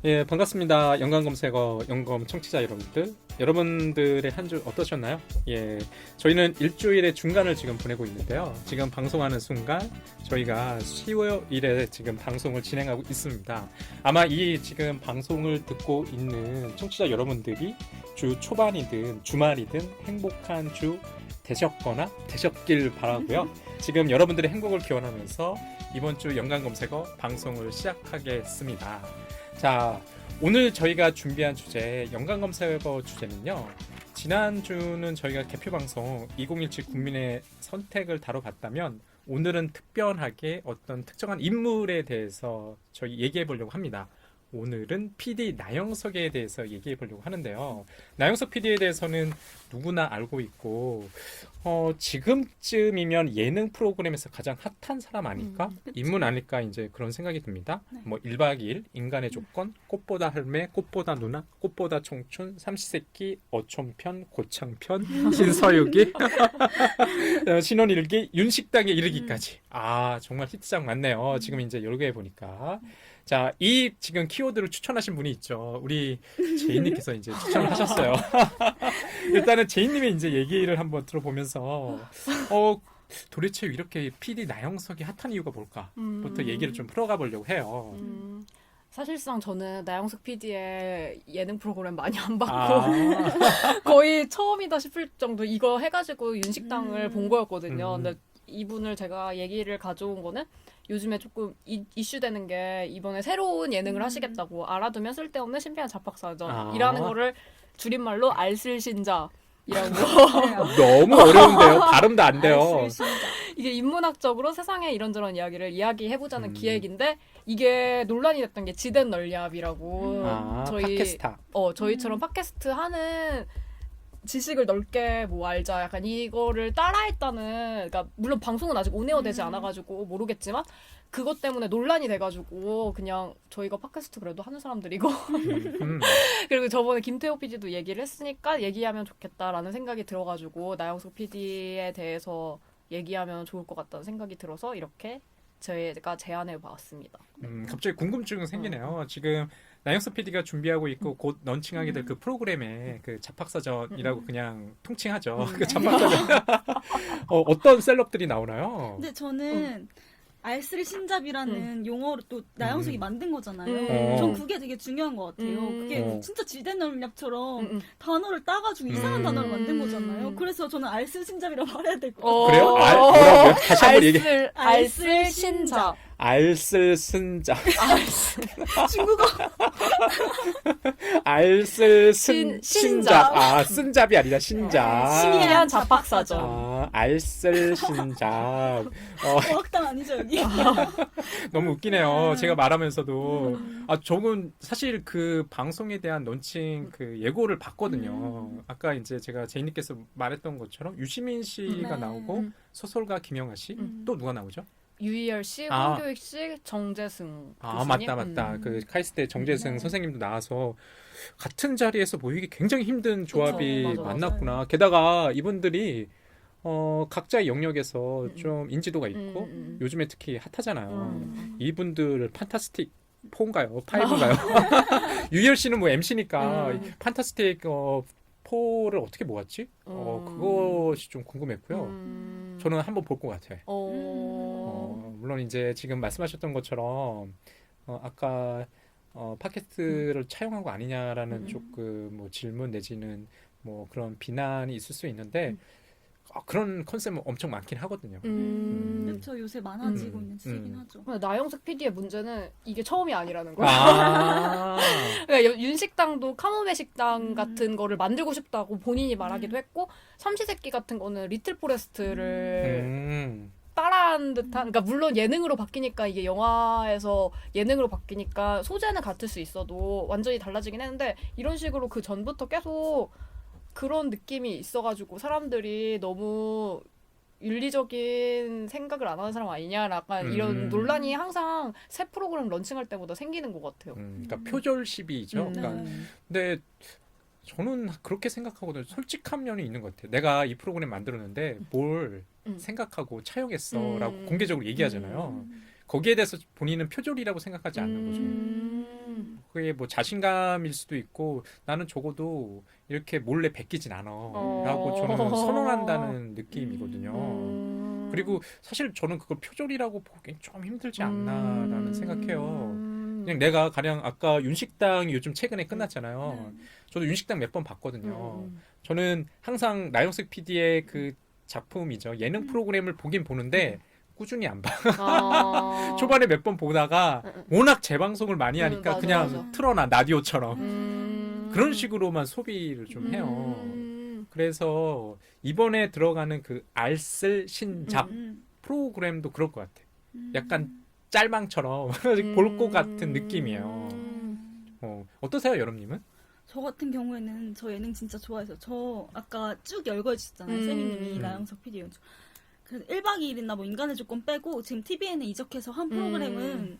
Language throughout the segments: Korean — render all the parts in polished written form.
예, 반갑습니다. 연관검색어 연검 청취자 여러분들. 여러분들의 한 주 어떠셨나요? 예, 저희는 일주일의 중간을 지금 보내고 있는데요. 지금 방송하는 순간 저희가 10월일에 지금 방송을 진행하고 있습니다. 아마 이 지금 방송을 듣고 있는 청취자 여러분들이 주 초반이든 주말이든 행복한 주 되셨거나 되셨길 바라고요. 지금 여러분들의 행복을 기원하면서 이번 주 연관검색어 방송을 시작하겠습니다. 자, 오늘 저희가 준비한 주제, 연관검색어 주제는요. 지난주는 저희가 개표방송 2017 국민의 선택을 다뤄봤다면 오늘은 특별하게 어떤 특정한 인물에 대해서 저희 얘기해 보려고 합니다. 오늘은 PD 나영석에 대해서 얘기해 보려고 하는데요. 나영석 PD에 대해서는 누구나 알고 있고 지금쯤이면 예능 프로그램에서 가장 핫한 사람 아닐까? 인물 아닐까 이제 그런 생각이 듭니다. 네. 뭐 1박 2일, 인간의 조건, 꽃보다 할매, 꽃보다 누나, 꽃보다 청춘, 삼시세끼, 어촌편, 고창편, 신서유기, 신혼일기, 윤식당에 이르기까지. 아, 정말 히트작 많네요. 지금 이제 여러 개 해보니까. 자, 이 지금 키워드를 추천하신 분이 있죠. 우리 제이님께서 이제 추천을 하셨어요. 일단은 제이님의 이제 얘기를 한번 들어보면서, 도대체 이렇게 PD 나영석이 핫한 이유가 뭘까부터 얘기를 좀 풀어가 보려고 해요. 사실상 저는 나영석 PD의 예능 프로그램 많이 안 봤고 거의 처음이다 싶을 정도 이거 해가지고 윤식당을 본 거였거든요. 근데 이분을 제가 얘기를 가져온 거는 요즘에 조금 이슈되는 게 이번에 새로운 예능을 하시겠다고 알아두면 쓸데없는 신비한 잡학사전이라는 거를 줄임말로 알쓸신자 이라고 너무 어려운데요. 발음도 안 돼요. 이게 인문학적으로 세상의 이런저런 이야기를 이야기해보자는 기획인데 이게 논란이 됐던 게 지된 널리압이라고 팟캐스타. 저희처럼 팟캐스트 하는 지식을 넓게 뭐 알자 약간 이거를 따라했다는, 그러니까 물론 방송은 아직 온에어 되지 않아가지고 모르겠지만 그것 때문에 논란이 돼가지고 그냥 저희가 팟캐스트 그래도 하는 사람들이고 그리고 저번에 김태호 PD도 얘기를 했으니까 얘기하면 좋겠다라는 생각이 들어가지고 나영석 PD에 대해서 얘기하면 좋을 것 같다는 생각이 들어서 이렇게 제가 제안해 봤습니다. 갑자기 궁금증이 생기네요. 지금 나영석 PD가 준비하고 있고 곧 런칭하게 될 그 프로그램에 그 잡학사전이라고 그냥 통칭하죠. 그 잡학사전. 어떤 셀럽들이 나오나요? 근데 저는 알쓸신잡이라는 용어로 또 나영석이 만든 거잖아요. 전 그게 되게 중요한 것 같아요. 그게 진짜 지대널렵처럼 단어를 따가지고 이상한 단어를 만든 거잖아요. 그래서 저는 알쓸신잡이라고 말해야 될 것 같아요. 그래요? 뭐라고요? 다시 한번 얘기. 알쓸신잡. 알쓸신잡. 중국어. 알쓸신잡. 아, 쓴잡이 아니라 신잡. 신비한 잡학사전. 알쓸신잡. 어학당 아니죠 여기? 너무 웃기네요. 제가 말하면서도. 저는 사실 그 방송에 대한 런칭 그 예고를 봤거든요. 아까 이제 제가 제이님께서 말했던 것처럼 유시민 씨가 나오고 소설가 김영하 씨, 또 누가 나오죠? 유희열 씨, 홍교익 씨, 정재승 교수님. 맞다. 그 카이스트 정재승 선생님도 나와서 같은 자리에서 모이기 굉장히 힘든 조합이 그쵸, 만났구나. 게다가 이분들이 각자의 영역에서 좀 인지도가 있고 요즘에 특히 핫하잖아요. 이분들 판타스틱 4인가요? 5인가요? 유희열 씨는 뭐 MC니까 판타스틱 4를 어떻게 모았지? 그것이 좀 궁금했고요. 저는 한번 볼 것 같아요. 물론 이제 지금 말씀하셨던 것처럼 아까 팟캐스트를 차용한 거 아니냐라는 조금 뭐 질문 내지는 뭐 그런 비난이 있을 수 있는데 그런 컨셉은 엄청 많긴 하거든요. 저 요새 많아지고 있는 추세긴 하죠. 나영석 PD의 문제는 이게 처음이 아니라는 거야. 그러니까 윤식당도 카모메 식당 같은 거를 만들고 싶다고 본인이 말하기도 했고 삼시세끼 같은 거는 리틀 포레스트를 따라한 듯한, 그러니까 물론 예능으로 바뀌니까 이게 영화에서 예능으로 바뀌니까 소재는 같을 수 있어도 완전히 달라지긴 했는데 이런 식으로 그 전부터 계속 그런 느낌이 있어가지고 사람들이 너무 윤리적인 생각을 안 하는 사람 아니냐 약간 이런 논란이 항상 새 프로그램 런칭할 때보다 생기는 것 같아요. 그러니까 표절 시비죠. 그러니까 근데 저는 그렇게 생각하거든요. 솔직한 면이 있는 것 같아요. 내가 이 프로그램 만들었는데 뭘 생각하고 차용했어 라고 공개적으로 얘기하잖아요. 거기에 대해서 본인은 표절이라고 생각하지 않는 거죠. 그게 뭐 자신감일 수도 있고 나는 적어도 이렇게 몰래 베끼진 않아 라고 저는 선언한다는 느낌이거든요. 그리고 사실 저는 그걸 표절이라고 보기엔 좀 힘들지 않나라는 생각해요. 그냥 내가 가령 아까 윤식당이 요즘 최근에 끝났잖아요. 저도 윤식당 몇 번 봤거든요. 저는 항상 나영석 PD의 그 작품이죠. 예능 프로그램을 보긴 보는데 꾸준히 안 봐. 초반에 몇 번 보다가 워낙 재방송을 많이 하니까 맞아, 그냥 맞아. 틀어놔 라디오처럼 그런 식으로만 소비를 좀 해요. 그래서 이번에 들어가는 그 알쓸 신잡 프로그램도 그럴 것 같아. 약간 짤방처럼 볼 것 같은 느낌이에요. 어떠세요, 여름님은? 저 같은 경우에는 저 예능 진짜 좋아해서 저 아까 쭉 열거해주셨잖아요. 세미님이 나영석 PD. 그래서 1박 2일이나 뭐 인간의 조건 빼고 지금 TVN에 이적해서 한 프로그램은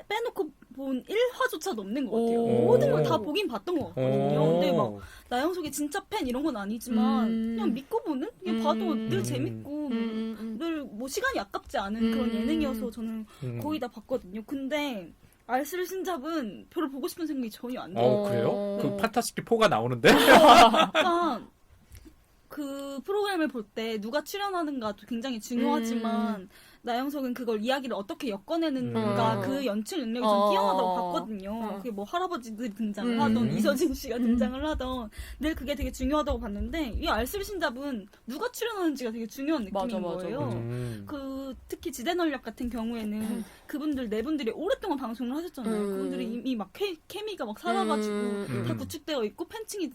빼놓고 본 1화조차도 없는 것 같아요. 모든 걸 다 보긴 봤던 것 같거든요. 근데 막 나영석이 진짜 팬 이런 건 아니지만 그냥 믿고 보는? 그냥 봐도 늘 재밌고 늘 뭐 시간이 아깝지 않은 그런 예능이어서 저는 거의 다 봤거든요. 근데 알쓸 신잡은 별로 보고 싶은 생각이 전혀 안 들어요. 그래요? 그 판타스틱 4가 나오는데? 약간 그 프로그램을 볼 때 누가 출연하는가도 굉장히 중요하지만 나영석은 그걸 이야기를 어떻게 엮어내는가 그 연출 능력이 좀 뛰어나다고 봤거든요. 그게 뭐 할아버지들이 등장을 하던 이서진 씨가 등장을 하던 늘 그게 되게 중요하다고 봤는데 이 알쓸 신잡은 누가 출연하는지가 되게 중요한 느낌인 거예요. 그 특히 지대널력 같은 경우에는 그분들 네 분들이 오랫동안 방송을 하셨잖아요. 그분들이 이미 막 케미가 막 살아가지고 다 구축되어 있고 팬층이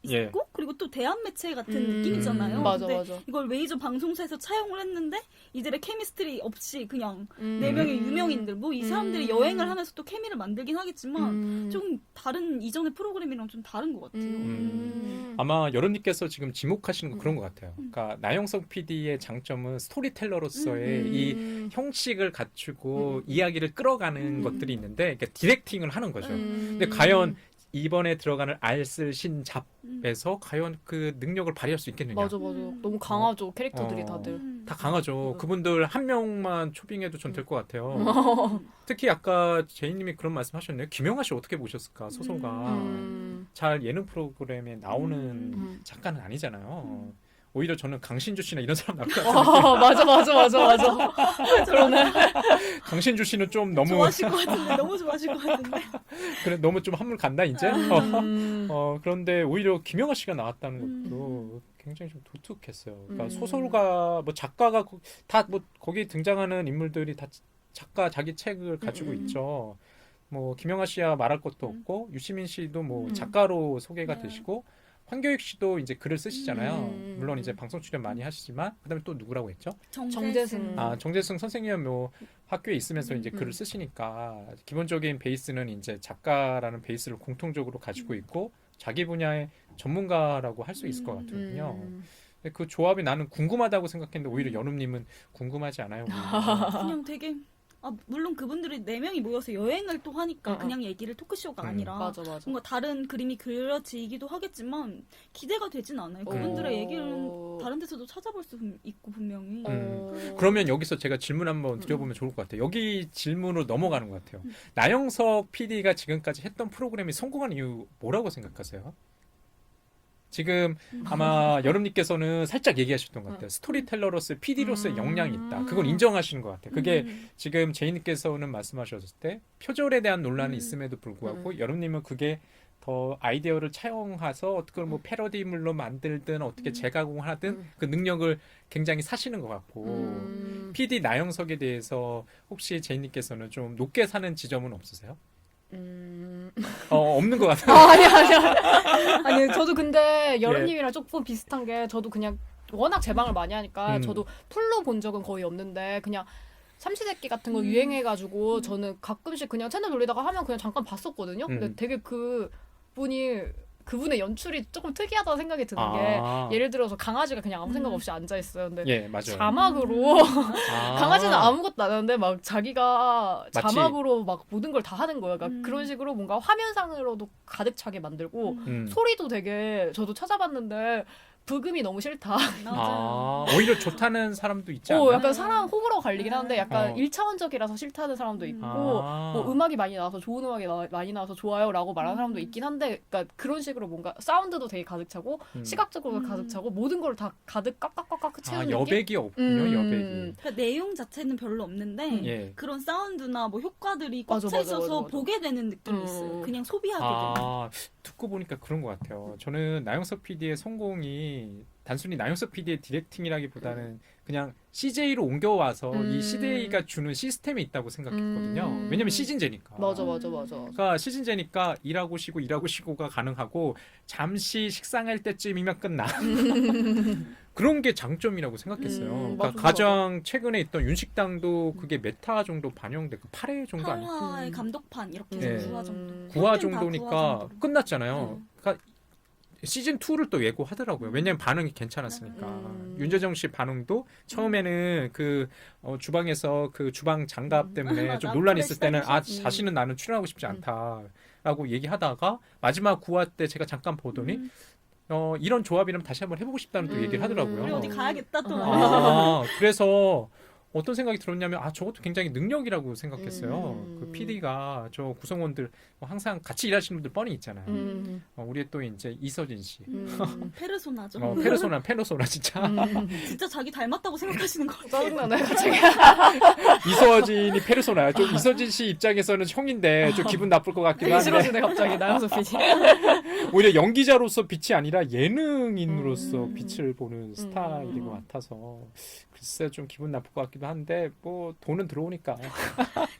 있고 그리고 또 대한 매체 같은 느낌이잖아요. 맞아, 근데 맞아. 이걸 메이저 방송사에서 차용을 했는데 이들의 케미스트리 없이 그냥 네 명의 유명인들 뭐 이 사람들이 여행을 하면서 또 케미를 만들긴 하겠지만 좀 다른 이전의 프로그램이랑 좀 다른 것 같아요. 아마 여러분께서 지금 지목하시는 거 그런 것 같아요. 그러니까 나영석 PD의 장점은 스토리텔러로서의 이 형식을 갖추고 이야기를 끌어가는 것들이 있는데 그러니까 디렉팅을 하는 거죠. 근데 과연 이번에 들어가는 알쓸 신잡에서 과연 그 능력을 발휘할 수 있겠느냐. 맞아. 너무 강하죠. 캐릭터들이 다들. 다 강하죠. 그분들 한 명만 초빙해도 전 될 것 같아요. 특히 아까 제이님이 그런 말씀 하셨네요. 김영하 씨 어떻게 보셨을까? 소설가. 잘 예능 프로그램에 나오는 작가는 아니잖아요. 오히려 저는 강신주 씨나 이런 사람 나올 것 같은데. 맞아. 그러네. 강신주 씨는 좀 너무 좋아하실 것 같은데 너무 좋아하실 것 같은데 그래 너무 좀 한물 간다 이제. 그런데 오히려 김영하 씨가 나왔다는 것도 굉장히 좀 독특했어요. 그러니까 소설가 뭐 작가가 다 뭐 거기 등장하는 인물들이 다 작가 자기 책을 가지고 있죠. 뭐 김영하 씨야 말할 것도 없고 유시민 씨도 뭐 작가로 소개가 되시고. 황교익 씨도 이제 글을 쓰시잖아요. 물론 이제 방송 출연 많이 하시지만 그다음에 또 누구라고 했죠? 정재승. 정재승 선생님 뭐 학교에 있으면서 이제 글을 쓰시니까 기본적인 베이스는 이제 작가라는 베이스를 공통적으로 가지고 있고 자기 분야의 전문가라고 할 수 있을 것 같거든요. 근데 그 조합이 나는 궁금하다고 생각했는데 오히려 여름님은 궁금하지 않아요. 그냥 되게 물론 그분들이 4명이 모여서 여행을 또 하니까 그냥 얘기를 토크쇼가 아니라 맞아. 뭔가 다른 그림이 그려지기도 하겠지만 기대가 되진 않아요. 그분들의 얘기는 다른 데서도 찾아볼 수 있고 분명히. 그러면 여기서 제가 질문 한번 드려보면 좋을 것 같아요. 여기 질문으로 넘어가는 것 같아요. 나영석 PD가 지금까지 했던 프로그램이 성공한 이유 뭐라고 생각하세요? 지금 아마 여름님께서는 살짝 얘기하셨던 것 같아요. 스토리텔러로서 PD로서의 역량이 있다. 그걸 인정하시는 것 같아요. 그게 지금 제이님께서는 말씀하셨을 때 표절에 대한 논란이 있음에도 불구하고 여름님은 그게 더 아이디어를 차용해서 어떻게 뭐 패러디물로 만들든 어떻게 재가공하든 그 능력을 굉장히 사시는 것 같고 PD 나영석에 대해서 혹시 제이님께서는 좀 높게 사는 지점은 없으세요? 없는 것 같아요. 아니, 저도 근데 여름님이랑 조금 비슷한 게 저도 그냥 워낙 제방을 많이 하니까 저도 풀로 본 적은 거의 없는데 그냥 삼시세끼 같은 거 유행해가지고 저는 가끔씩 그냥 채널 돌리다가 하면 그냥 잠깐 봤었거든요. 근데 되게 그분의 연출이 조금 특이하다는 생각이 드는 게 예를 들어서 강아지가 그냥 아무 생각 없이 앉아있어요. 근데 맞아요. 자막으로 강아지는 아무것도 안 하는데 막 자기가 자막으로 막 모든 걸 다 하는 거예요. 그러니까 그런 식으로 뭔가 화면상으로도 가득 차게 만들고 소리도 되게 저도 찾아봤는데 부금이 너무 싫다. 맞아요. 오히려 좋다는 사람도 있지 오, 않나요? 약간 사람 호불호 갈리긴 하는데 약간 어. 1차원적이라서 싫다는 사람도 있고 아. 뭐 음악이 많이 나와서 좋은 음악이 많이 나와서 좋아요라고 말하는 사람도 있긴 한데 그러니까 그런 식으로 뭔가 사운드도 되게 가득 차고 시각적으로도 가득 차고 모든 걸 다 가득 꽉꽉꽉꽉 채우는 느낌? 여백이 없군요. 여백이. 그러니까 내용 자체는 별로 없는데 예. 그런 사운드나 뭐 효과들이 꽉 맞아, 차 맞아, 있어서 맞아. 보게 되는 느낌이 있어요. 그냥 소비하게 되는. 듣고 보니까 그런 것 같아요. 저는 나영석 PD의 성공이 단순히 나영석 PD의 디렉팅이라기보다는 그냥 CJ로 옮겨와서 이 CJ가 주는 시스템이 있다고 생각했거든요. 왜냐면 시즌제니까. 맞아. 그러니까 시즌제니까 일하고 쉬고가 가능하고 잠시 식상할 때쯤이면 끝나. 그런 게 장점이라고 생각했어요. 그러니까 맞아. 가장 최근에 있던 윤식당도 그게 메타 정도 반영됐고 8회 정도 아니고 8화의 감독판 이렇게 네. 해서 9화 정도. 9화 평균 다 정도니까 9화 정도로. 끝났잖아요. 그러니까 시즌 2를 또 예고하더라고요. 왜냐면 반응이 괜찮았으니까. 윤재정 씨 반응도 처음에는 그 주방에서 그 주방 장갑 때문에 맞아. 좀 논란이 있을 때는 시작이셨지. 다시는 나는 출연하고 싶지 않다라고 얘기하다가 마지막 9화 때 제가 잠깐 보더니 이런 조합이라면 다시 한번 해보고 싶다는 또 얘기를 하더라고요. 우리 어디 가야겠다 또. 그래서 어떤 생각이 들었냐면 저것도 굉장히 능력이라고 생각했어요. 그 PD가 저 구성원들 항상 같이 일하시는 분들 뻔히 있잖아요. 우리의 또 이제 이서진 씨. 페르소나죠. 페르소나 진짜. 진짜 자기 닮았다고 생각하시는 거 같아요. 짜증나네 갑자기. 이서진이 페르소나야. 좀 이서진 씨 입장에서는 형인데 좀 기분 나쁠 것 같기도 되게 한데 싫어지네 갑자기 나영석 PD. 오히려 연기자로서 빛이 아니라 예능인으로서 빛을 보는 스타일인 것 같아서 글쎄 좀 기분 나쁠 것 같기도 한데 뭐 돈은 들어오니까.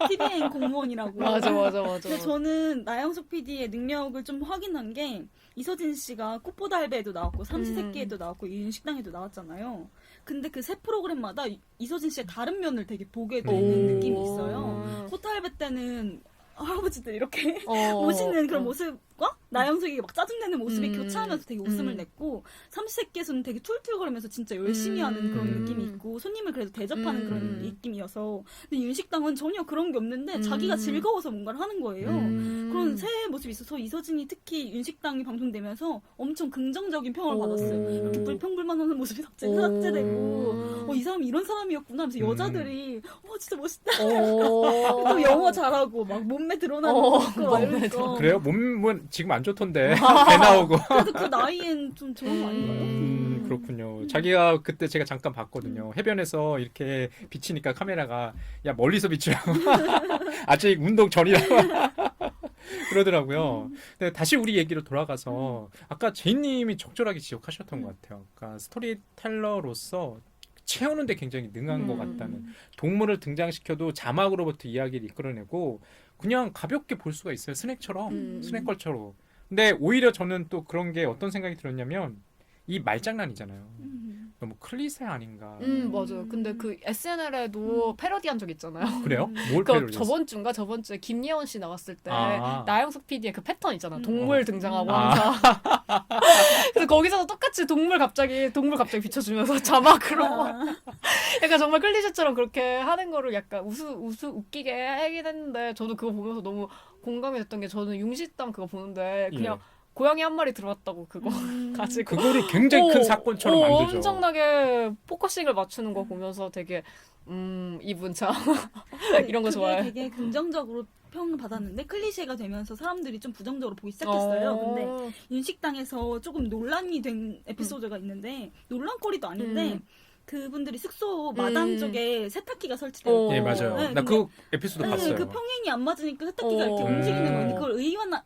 TVN 공무원이라고. 맞아. 근데 저는 나영석 PD의 능력을 좀 확인한 게 이서진 씨가 꽃보다 할배에도 나왔고 삼시세끼에도 나왔고 윤식당에도 나왔잖아요. 근데 그 새 프로그램마다 이서진 씨의 다른 면을 되게 보게 되는 느낌이 있어요. 꽃보다 할배 때는 할아버지들 이렇게 모시는 그런 모습과 나영석이 막 짜증내는 모습이 교차하면서 되게 웃음을 냈고 삼시세끼에서는 되게 툴툴거리면서 진짜 열심히 하는 그런 느낌이 있고 손님을 그래도 대접하는 그런 느낌이어서 근데 윤식당은 전혀 그런 게 없는데 자기가 즐거워서 뭔가를 하는 거예요. 그런 새 모습이 있어서 이서진이 특히 윤식당이 방송되면서 엄청 긍정적인 평을 받았어요. 이렇게 불평불만하는 모습이 삭제되고 이 사람이 이런 사람이었구나 하면서 여자들이 진짜 멋있다. 또 영어 잘하고 막 몸매 드러나는 거 이러니까 그래요? 몸은 지금 안 좋던데 배 나오고. 그래도 그 나이엔 좀 좋은 거 아닌가요? 그렇군요. 자기가 그때 제가 잠깐 봤거든요. 해변에서 이렇게 비치니까 카메라가 야 멀리서 비치라고 아직 운동 전이라고 그러더라고요. 근데 다시 우리 얘기로 돌아가서 아까 제이님이 적절하게 지적하셨던 것 같아요. 그러니까 스토리텔러로서 채우는데 굉장히 능한 것 같다는. 동물을 등장시켜도 자막으로부터 이야기를 이끌어내고 그냥 가볍게 볼 수가 있어요. 스낵걸처럼. 근데 오히려 저는 또 그런 게 어떤 생각이 들었냐면 이 말장난이잖아요. 너무 클리셰 아닌가. 맞아요. 근데 그 SNL에도 패러디한 적 있잖아요. 그래요? 뭘 그 패러디했어요? 저번 주에 김예원 씨 나왔을 때 나영석 PD의 그 패턴 있잖아. 동물 등장하고 아. 항상. 그래서 거기서도 똑같이 동물 갑자기 비춰주면서 자막으로 약간 정말 클리셰처럼 그렇게 하는 거를 약간 웃기게 하긴 했는데 저도 그거 보면서 너무 공감이 됐던 게 저는 융식당 그거 보는데 그냥 고양이 한 마리 들어왔다고 그거 가지고 그거를 굉장히 큰 사건처럼 만들죠. 엄청나게 포커싱을 맞추는 거 보면서 되게 이분 참 이런 거 좋아해. 되게 긍정적으로 평을 받았는데 클리셰가 되면서 사람들이 좀 부정적으로 보기 시작했어요. 근데 윤식당에서 조금 논란이 된 에피소드가 있는데 논란거리도 아닌데 그분들이 숙소 마당 쪽에 세탁기가 설치되어 예, 맞아요. 네, 나 그 에피소드 봤어요. 그 평행이 안 맞으니까 세탁기가 이렇게 움직이는 건데 그걸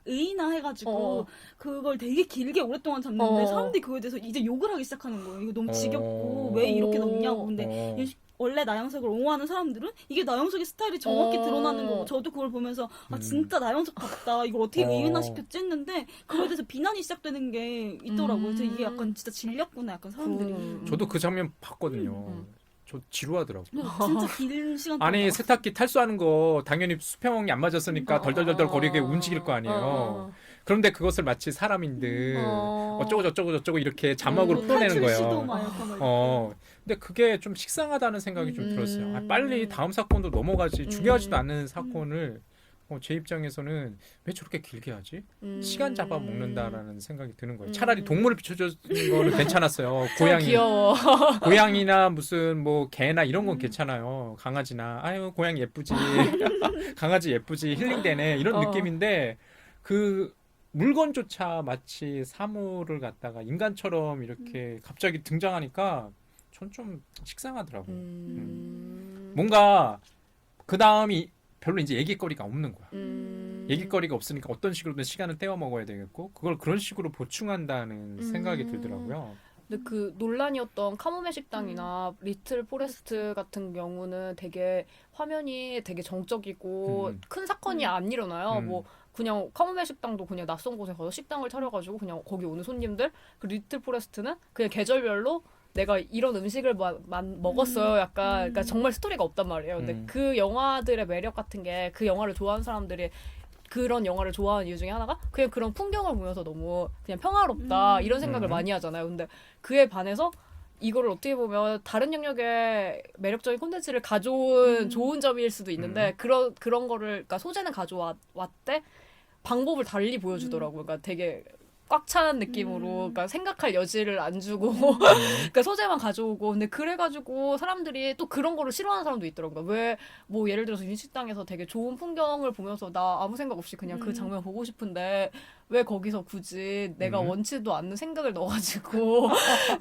의인화 해가지고 그걸 되게 길게 오랫동안 잡는데 사람들이 그거에 대해서 이제 욕을 하기 시작하는 거예요. 이거 너무 지겹고 왜 이렇게 넣냐고. 근데 원래 나영석을 옹호하는 사람들은 이게 나영석의 스타일이 정확히 드러나는 거고 저도 그걸 보면서 진짜 나영석 같다. 이걸 어떻게 의인화시켰지 했는데 그거에 대해서 비난이 시작되는 게 있더라고요. 그래서 이게 약간 진짜 질렸구나 약간 사람들이. 저도 그 장면 봤거든요. 저 지루하더라고요. 진짜 긴 시간 동안 아니 세탁기 탈수하는 거 당연히 수평이 안 맞았으니까 덜덜덜덜 거리게 움직일 거 아니에요. 그런데 그것을 마치 사람인 듯 어쩌고 저쩌고 이렇게 자막으로 풀어내는 거예요. 근데 그게 좀 식상하다는 생각이 좀 들었어요. 빨리 다음 사건도 넘어가지 중요하지도 않은 사건을 제 입장에서는 왜 저렇게 길게 하지? 시간 잡아먹는다라는 생각이 드는 거예요. 음. 차라리 동물을 비춰주는 거는 괜찮았어요. 고양이 귀여워. 고양이나 무슨 뭐 개나 이런 건 음. 괜찮아요. 강아지나 아유 고양이 예쁘지, 강아지 예쁘지, 힐링되네 이런 느낌인데 그 물건조차 마치 사물을 갖다가 인간처럼 이렇게 갑자기 등장하니까 전 좀 식상하더라고요. 뭔가 그 다음이 별로 이제 얘기거리가 없는 거야. 얘기거리가 없으니까 어떤 식으로든 시간을 때워 먹어야 되겠고 그걸 그런 식으로 보충한다는 생각이 들더라고요. 근데 그 논란이었던 카모메 식당이나 리틀 포레스트 같은 경우는 되게 화면이 되게 정적이고 큰 사건이 안 일어나요. 뭐 그냥 카모메 식당도 그냥 낯선 곳에 가서 식당을 차려가지고 그냥 거기 오는 손님들, 그 리틀 포레스트는 그냥 계절별로 내가 이런 음식을 먹었어요. 약간 그러니까 정말 스토리가 없단 말이에요. 근데 그 영화들의 매력 같은 게 그 영화를 좋아하는 사람들이 그런 영화를 좋아하는 이유 중에 하나가 그냥 그런 풍경을 보면서 너무 그냥 평화롭다 이런 생각을 많이 하잖아요. 근데 그에 반해서 이거를 어떻게 보면 다른 영역의 매력적인 콘텐츠를 가져온 좋은 점일 수도 있는데 그런 거를 그러니까 소재는 가져왔대 방법을 달리 보여주더라고요. 그러니까 되게 꽉 찬 느낌으로 그러니까 생각할 여지를 안 주고 그러니까 소재만 가져오고 근데 그래가지고 사람들이 또 그런 거를 싫어하는 사람도 있더라고요. 왜 뭐 예를 들어서 윤식당에서 되게 좋은 풍경을 보면서 나 아무 생각 없이 그냥 그 장면 보고 싶은데 왜 거기서 굳이 내가 원치도 않는 생각을 넣어가지고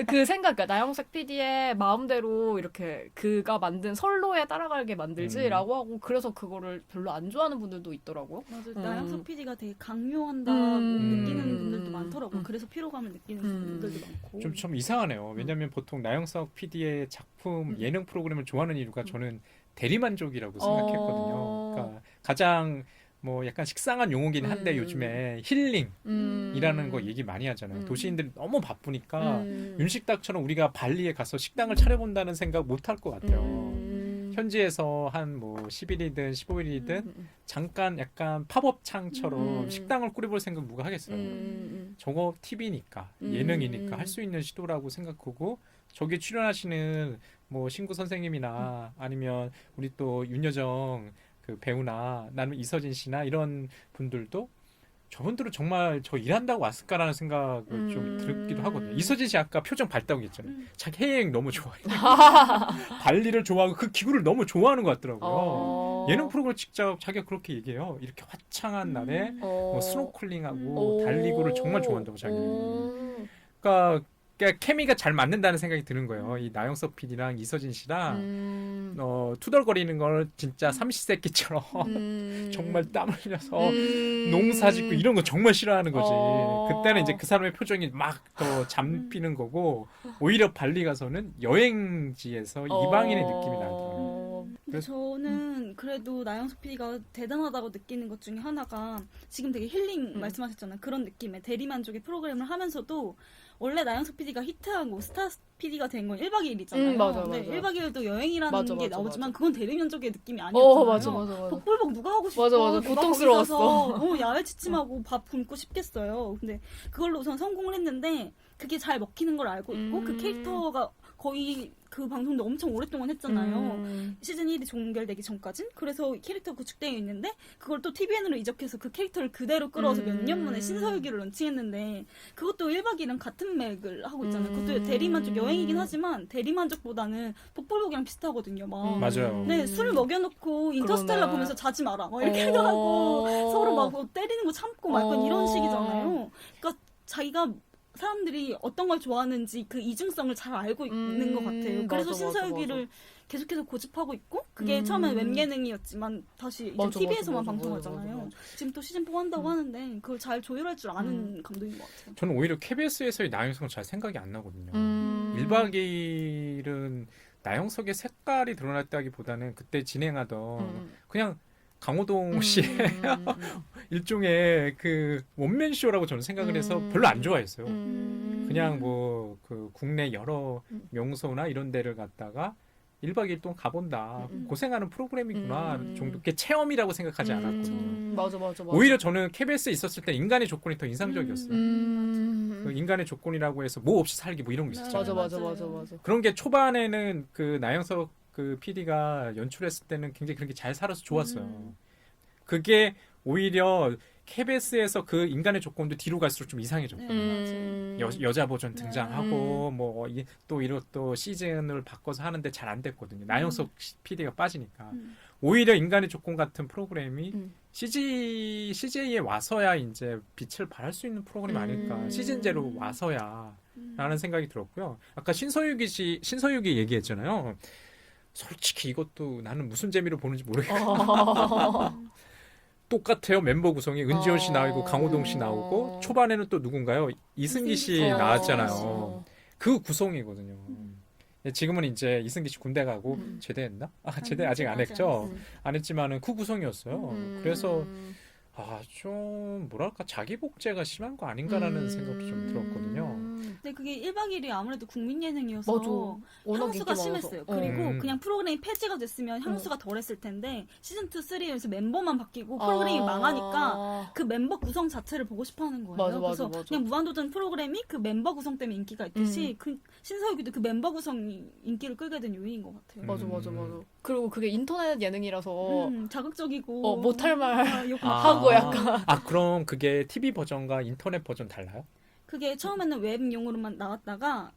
그 생각, 그러니까 나영석 PD의 마음대로 이렇게 그가 만든 선로에 따라가게 만들지라고 하고 그래서 그거를 별로 안 좋아하는 분들도 있더라고요. 맞아요. 나영석 PD가 되게 강요한다 느끼는 분들도 많더라고요. 그래서 피로감을 느끼는 분들도 많고. 좀 이상하네요. 왜냐하면 보통 나영석 PD의 작품 예능 프로그램을 좋아하는 이유가 저는 대리만족이라고 생각했거든요. 그러니까 가장 뭐 약간 식상한 용어긴 한데 요즘에 힐링이라는 거 얘기 많이 하잖아요. 도시인들이 너무 바쁘니까 윤식당처럼 우리가 발리에 가서 식당을 차려본다는 생각 못 할 것 같아요. 현지에서 한 뭐 10일이든 15일이든 잠깐 약간 팝업창처럼 식당을 꾸려볼 생각 누가 하겠어요. 저거 TV니까 예능이니까 할 수 있는 시도라고 생각하고 저기 출연하시는 뭐 신구 선생님이나 아니면 우리 또 윤여정 그 배우나 나는 이서진 씨나 이런 분들도 저분들은 정말 저 일한다고 왔을까라는 생각을 좀 들기도 하거든요. 이서진 씨 아까 표정 밝다고 했잖아요. 자기 해외여행 너무 좋아해. 발리를 좋아하고 그 기구를 너무 좋아하는 것 같더라고요. 예능 프로그램 직접 자기가 그렇게 얘기해요. 이렇게 화창한 날에 뭐 스노클링하고 달리고를 정말 좋아한다고 자기는. 그러니까 케미가 잘 맞는다는 생각이 드는 거예요. 이 나영석 PD랑 이서진 씨랑 투덜거리는 걸 진짜 삼시세끼처럼 정말 땀 흘려서 농사 짓고 이런 거 정말 싫어하는 거지. 그때는 이제 그 사람의 표정이 막 더 잠피는 거고 오히려 발리 가서는 여행지에서 이방인의 느낌이 나더라고요. 근데 저는 그래도 나영석 PD가 대단하다고 느끼는 것 중에 하나가 지금 되게 힐링 말씀하셨잖아요. 그런 느낌의 대리만족의 프로그램을 하면서도 원래 나영석 PD가 히트하고 스타 PD가 된 건 1박 2일이잖아요. 맞아. 근데 1박 2일도 여행이라는 맞아, 게 맞아, 나오지만 맞아. 그건 대리만족의 느낌이 아니었잖아요. 맞아. 복불복 누가 하고 싶어. 맞아. 누가 고통스러웠어. 거기 가서 야외 취침하고 밥 굶고 싶겠어요. 근데 그걸로 우선 성공을 했는데 그게 잘 먹히는 걸 알고 있고 그 캐릭터가 거의 그 방송도 엄청 오랫동안 했잖아요. 시즌 1이 종결되기 전까진. 그래서 캐릭터가 구축되어 있는데 그걸 또 TVN으로 이적해서 그 캐릭터를 그대로 끌어와서 몇 년 만에 신서유기를 런칭했는데 그것도 1박 2일은 같은 맥을 하고 있잖아요. 그것도 대리만족 여행이긴 하지만 대리만족보다는 복불복이랑 비슷하거든요. 막. 맞아요. 네, 술 먹여놓고 인터스텔라 그러네. 보면서 자지 마라. 막 이렇게도 하고 서로 막 뭐 때리는 거 참고 막 약간 이런 식이잖아요. 그러니까 자기가 사람들이 어떤 걸 좋아하는지 그 이중성을 잘 알고 있는 것 같아요. 그래서 신서유기를 계속해서 고집하고 있고 그게 처음엔 웹예능이었지만 다시 이제 TV에서만 방송하잖아요. 맞아. 지금 또 시즌 4 한다고 하는데 그걸 잘 조율할 줄 아는 감독인 것 같아요. 저는 오히려 KBS에서의 나영석은 잘 생각이 안 나거든요. 1박 2일은 나영석의 색깔이 드러났다기보다는 그때 진행하던 그냥 강호동 씨의 일종의 그 원맨쇼라고 저는 생각을 해서 별로 안 좋아했어요. 그냥 뭐 그 국내 여러 명소나 이런 데를 갔다가 1박 2일 동안 가본다. 고생하는 프로그램이구나. 정도 게 체험이라고 생각하지 않았거든요. 맞아. 오히려 저는 KBS에 있었을 때 인간의 조건이 더 인상적이었어요. 그 인간의 조건이라고 해서 뭐 없이 살기 뭐 이런 거 있었잖아요. 맞아. 그런 게 초반에는 그 나영석 그 PD가 연출했을 때는 굉장히 그런 게 잘 살아서 좋았어요. 그게 오히려 KBS에서 그 인간의 조건도 뒤로 갈수록 좀 이상해졌고 여자 버전 등장하고 뭐 또 이런 또 시즌을 바꿔서 하는데 잘 안 됐거든요. 나영석 PD가 빠지니까 오히려 인간의 조건 같은 프로그램이 CJ에 와서야 이제 빛을 발할 수 있는 프로그램 아닐까. 시즌제로 와서야 라는 생각이 들었고요. 아까 신서유기 얘기했잖아요. 솔직히 이것도 나는 무슨 재미로 보는지 모르겠어요. 똑같아요. 멤버 구성이 은지원 씨 나오고 강호동 씨 나오고 초반에는 또 누군가요? 이승기 씨 나왔잖아요. 그 구성이거든요. 지금은 이제 이승기 씨 군대 가고 제대했나? 제대 아직 안 했죠. 안 했지만은 그 구성이었어요. 그래서 좀 뭐랄까 자기 복제가 심한 거 아닌가라는 생각도 좀 들었거든요. 근데 그게 1박 2일이 아무래도 국민 예능이어서 향수가 심했어요. 그리고 그냥 프로그램이 폐지가 됐으면 향수가 덜했을 텐데 시즌 2, 3에서 멤버만 바뀌고 프로그램이 망하니까 그 멤버 구성 자체를 보고 싶어하는 거예요. 그래서 그냥 무한도전 프로그램이 그 멤버 구성 때문에 인기가 있듯이 그 신서유기도 그 멤버 구성이 인기를 끌게 된 요인인 것 같아요. 맞아. 그리고 그게 인터넷 예능이라서 자극적이고 못할 말 하고 약간. 그럼 그게 TV 버전과 인터넷 버전 달라요? 그게 처음에는 웹용으로만 나왔다가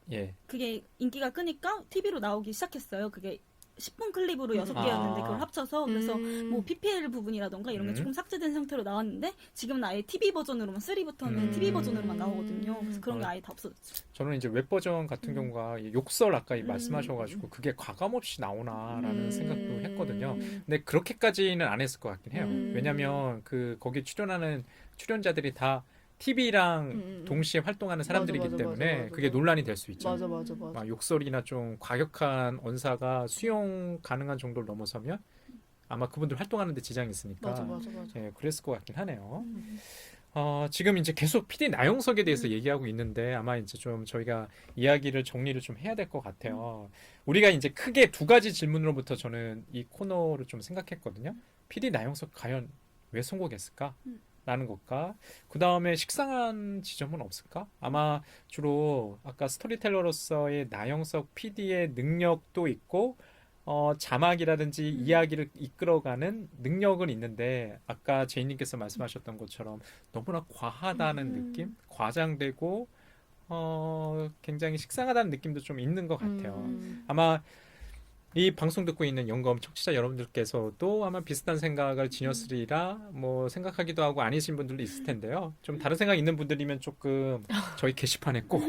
그게 인기가 끄니까 TV로 나오기 시작했어요. 그게 10분 클립으로 6개였는데 그걸 합쳐서 그래서 뭐 PPL 부분이라던가 이런 게 조금 삭제된 상태로 나왔는데 지금은 아예 TV 버전으로만 3부터는 TV 버전으로만 나오거든요. 그래서 그런 게 아예 다 없어졌죠. 저는 이제 웹 버전 같은 경우가 욕설 아까 말씀하셔가지고 그게 과감 없이 나오나라는 생각도 했거든요. 근데 그렇게까지는 안 했을 것 같긴 해요. 왜냐하면 거기 출연하는 출연자들이 다 TV랑 동시에 활동하는 사람들이기 때문에 그게 논란이 될 수 있죠. 맞아. 욕설이나 좀 과격한 언사가 수용 가능한 정도를 넘어서면 아마 그분들 활동하는데 지장이 있으니까 맞아. 그랬을 것 같긴 하네요. 지금 이제 계속 PD 나영석에 대해서 얘기하고 있는데 아마 이제 좀 저희가 이야기를 정리를 좀 해야 될 것 같아요. 우리가 이제 크게 두 가지 질문으로부터 저는 이 코너를 좀 생각했거든요. PD 나영석 과연 왜 선곡했을까? 라는 것과 그 다음에 식상한 지점은 없을까? 아마 주로 아까 스토리텔러로서의 나영석 PD의 능력도 있고 자막이라든지 이야기를 이끌어가는 능력은 있는데 아까 제이님께서 말씀하셨던 것처럼 너무나 과하다는 느낌? 과장되고 굉장히 식상하다는 느낌도 좀 있는 것 같아요. 아마 이 방송 듣고 있는 영검 청취자 여러분들께서도 아마 비슷한 생각을 지녔으리라 뭐 생각하기도 하고 아니신 분들도 있을 텐데요. 좀 다른 생각 있는 분들이면 조금 저희 게시판에 꼭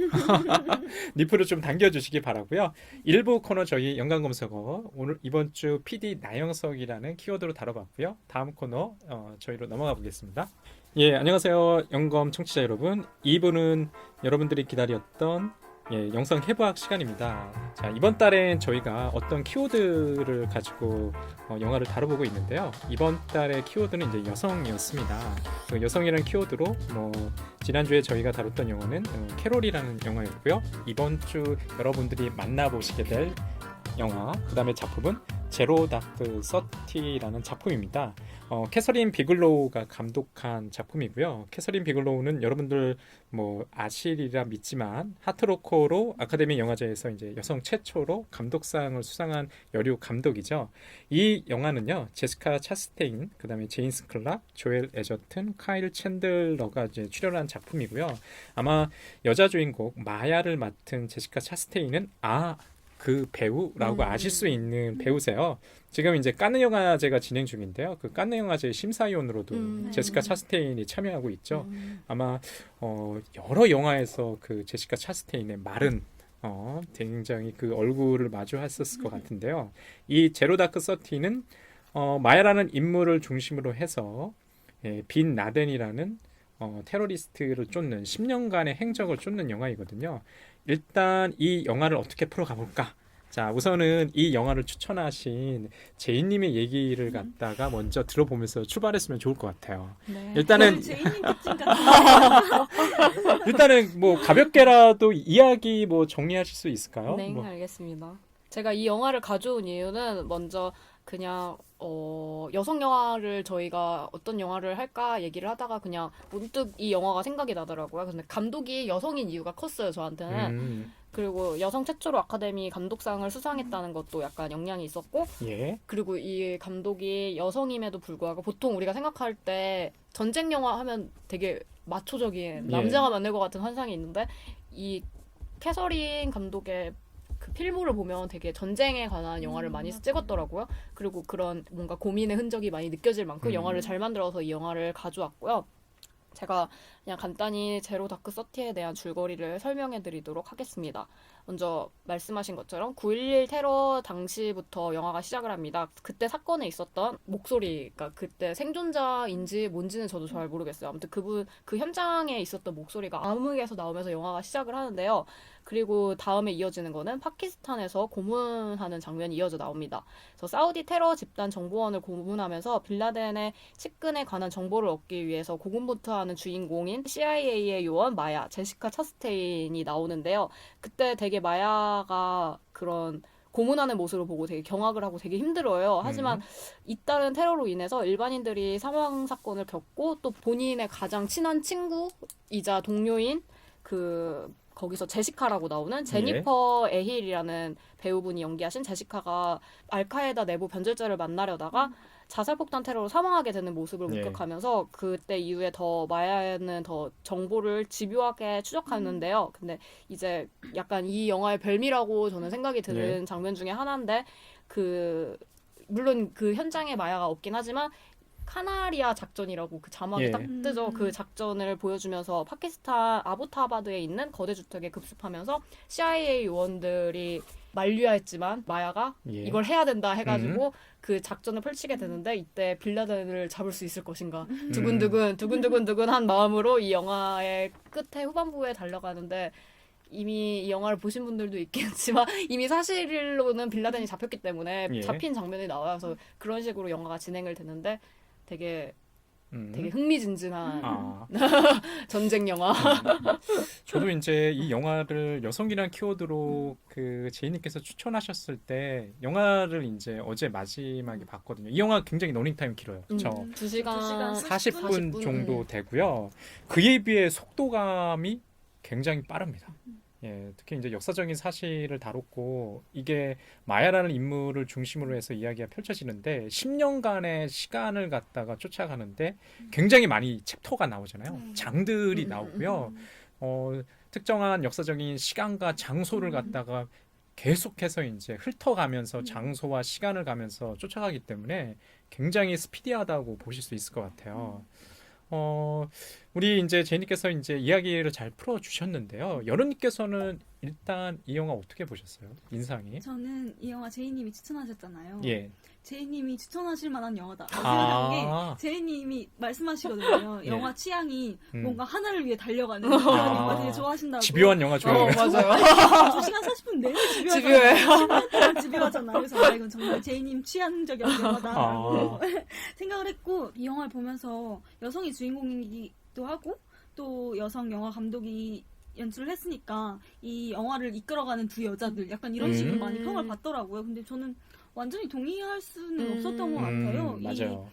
리플을 좀 당겨주시기 바라고요. 일부 코너 저희 연관검색어 오늘 이번 주 PD 나영석이라는 키워드로 다뤄봤고요. 다음 코너 저희로 넘어가 보겠습니다. 안녕하세요. 영검 청취자 여러분. 2부는 여러분들이 기다렸던 영상 해부학 시간입니다. 자, 이번 달엔 저희가 어떤 키워드를 가지고 영화를 다뤄보고 있는데요. 이번 달의 키워드는 이제 여성이었습니다. 그 여성이라는 키워드로 지난주에 저희가 다뤘던 영화는 캐롤이라는 영화였고요. 이번 주 여러분들이 만나보시게 될 영화, 그 다음에 작품은 제로 다크 서티라는 작품입니다. 캐서린 비글로우가 감독한 작품이고요. 캐서린 비글로우는 여러분들 아시리라 믿지만 하트로코로 아카데미 영화제에서 이제 여성 최초로 감독상을 수상한 여류 감독이죠. 이 영화는요, 제시카 차스테인, 그 다음에 제인스 클락, 조엘 에저튼, 카일 챈들러가 이제 출연한 작품이고요. 아마 여자 주인공 마야를 맡은 제시카 차스테인은 그 배우라고 아실 수 있는 배우세요. 지금 이제 칸느 영화제가 진행 중인데요. 그 칸느 영화제 심사위원으로도 제시카 차스테인이 참여하고 있죠. 아마 여러 영화에서 그 제시카 차스테인의 마른 굉장히 그 얼굴을 마주했었을 것 같은데요. 이 제로 다크 서티는 마야라는 인물을 중심으로 해서 빈 라덴이라는 테러리스트를 쫓는 10년간의 행적을 쫓는 영화이거든요. 일단 이 영화를 어떻게 풀어가볼까? 자, 우선은 이 영화를 추천하신 제이님의 얘기를 갖다가 먼저 들어보면서 출발했으면 좋을 것 같아요. 일단은 가볍게라도 이야기 정리하실 수 있을까요? 네, 알겠습니다. 제가 이 영화를 가져온 이유는 먼저 그냥 여성 영화를 저희가 어떤 영화를 할까 얘기를 하다가 그냥 문득 이 영화가 생각이 나더라고요. 근데 감독이 여성인 이유가 컸어요, 저한테는. 그리고 여성 최초로 아카데미 감독상을 수상했다는 것도 약간 영향이 있었고 예. 그리고 이 감독이 여성임에도 불구하고 보통 우리가 생각할 때 전쟁 영화 하면 되게 마초적인 남자가 만들 것 같은 환상이 있는데 이 캐서린 감독의 그 필모를 보면 되게 전쟁에 관한 영화를 많이 찍었더라고요. 그리고 그런 뭔가 고민의 흔적이 많이 느껴질 만큼 영화를 잘 만들어서 이 영화를 가져왔고요. 제가 그냥 간단히 제로 다크 서티에 대한 줄거리를 설명해 드리도록 하겠습니다. 먼저 말씀하신 것처럼 9.11 테러 당시부터 영화가 시작을 합니다. 그때 사건에 있었던 목소리, 그러니까 그때 생존자인지 뭔지는 저도 잘 모르겠어요. 아무튼 그 현장에 있었던 목소리가 암흑에서 나오면서 영화가 시작을 하는데요. 그리고 다음에 이어지는 거는 파키스탄에서 고문하는 장면이 이어져 나옵니다. 그래서 사우디 테러 집단 정보원을 고문하면서 빌라덴의 측근에 관한 정보를 얻기 위해서 고군분투하는 주인공인 CIA의 요원 마야, 제시카 차스테인이 나오는데요. 그때 되게 마야가 그런 고문하는 모습을 보고 되게 경악을 하고 되게 힘들어요. 하지만 잇따른 테러로 인해서 일반인들이 사망 사건을 겪고 또 본인의 가장 친한 친구이자 동료인 거기서 제시카라고 나오는 제니퍼 에힐이라는 배우분이 연기하신 제시카가 알카에다 내부 변절자를 만나려다가 자살폭탄 테러로 사망하게 되는 모습을 목격하면서 그때 이후에 더 마야는 더 정보를 집요하게 추적하는데요. 근데 이제 약간 이 영화의 별미라고 저는 생각이 드는 장면 중에 하나인데 물론 그 현장에 마야가 없긴 하지만 카나리아 작전이라고 그 자막이 딱 뜨죠. 그 작전을 보여주면서 파키스탄 아부타바드에 있는 거대 주택에 급습하면서 CIA 요원들이 만류했지만 마야가 이걸 해야 된다 해가지고 그 작전을 펼치게 되는데 이때 빌라덴을 잡을 수 있을 것인가 두근두근한 마음으로 이 영화의 끝에 후반부에 달려가는데 이미 이 영화를 보신 분들도 있겠지만 이미 사실로는 빌라덴이 잡혔기 때문에 잡힌 장면이 나와서 그런 식으로 영화가 진행을 되는데 되게 흥미진진한 전쟁 영화. 저도 이제 이 영화를 여성이라는 키워드로 제이님께서 추천하셨을 때 영화를 이제 어제 마지막에 봤거든요. 이 영화 굉장히 러닝타임 길어요. 그렇죠? 2시간 40분 정도 되고요. 그에 비해 속도감이 굉장히 빠릅니다. 예, 특히 이제 역사적인 사실을 다뤘고 이게 마야라는 인물을 중심으로 해서 이야기가 펼쳐지는데 10년간의 시간을 갖다가 쫓아가는데 굉장히 많이 챕터가 나오잖아요. 장들이 나오고요. 특정한 역사적인 시간과 장소를 갖다가 계속해서 이제 훑어가면서 장소와 시간을 가면서 쫓아가기 때문에 굉장히 스피디하다고 보실 수 있을 것 같아요. 우리 이제 제이님께서 이제 이야기를 잘 풀어주셨는데요. 여론님께서는 일단 이 영화 어떻게 보셨어요? 인상이? 저는 이 영화 제이님이 추천하셨잖아요. 예. 제이님이 추천하실 만한 영화다. 생각한 게 제이님이 말씀하시거든요. 예. 영화 취향이 뭔가 하나를 위해 달려가는 그런 영화 되게 좋아하신다고. 집요한 영화 좋아해요. 맞아요. 2시간 40분 내내 집요해요. 10년 동안 집요하잖아요. 그래서 이건 정말 제이님 취향적인 영화다라고 생각을 했고 이 영화를 보면서 여성이 주인공이기도 하고 또 여성 영화 감독이 연출을 했으니까 이 영화를 이끌어가는 두 여자들 약간 이런 식으로 많이 평을 받더라고요. 근데 저는 완전히 동의할 수는 없었던 것 같아요. 맞아요.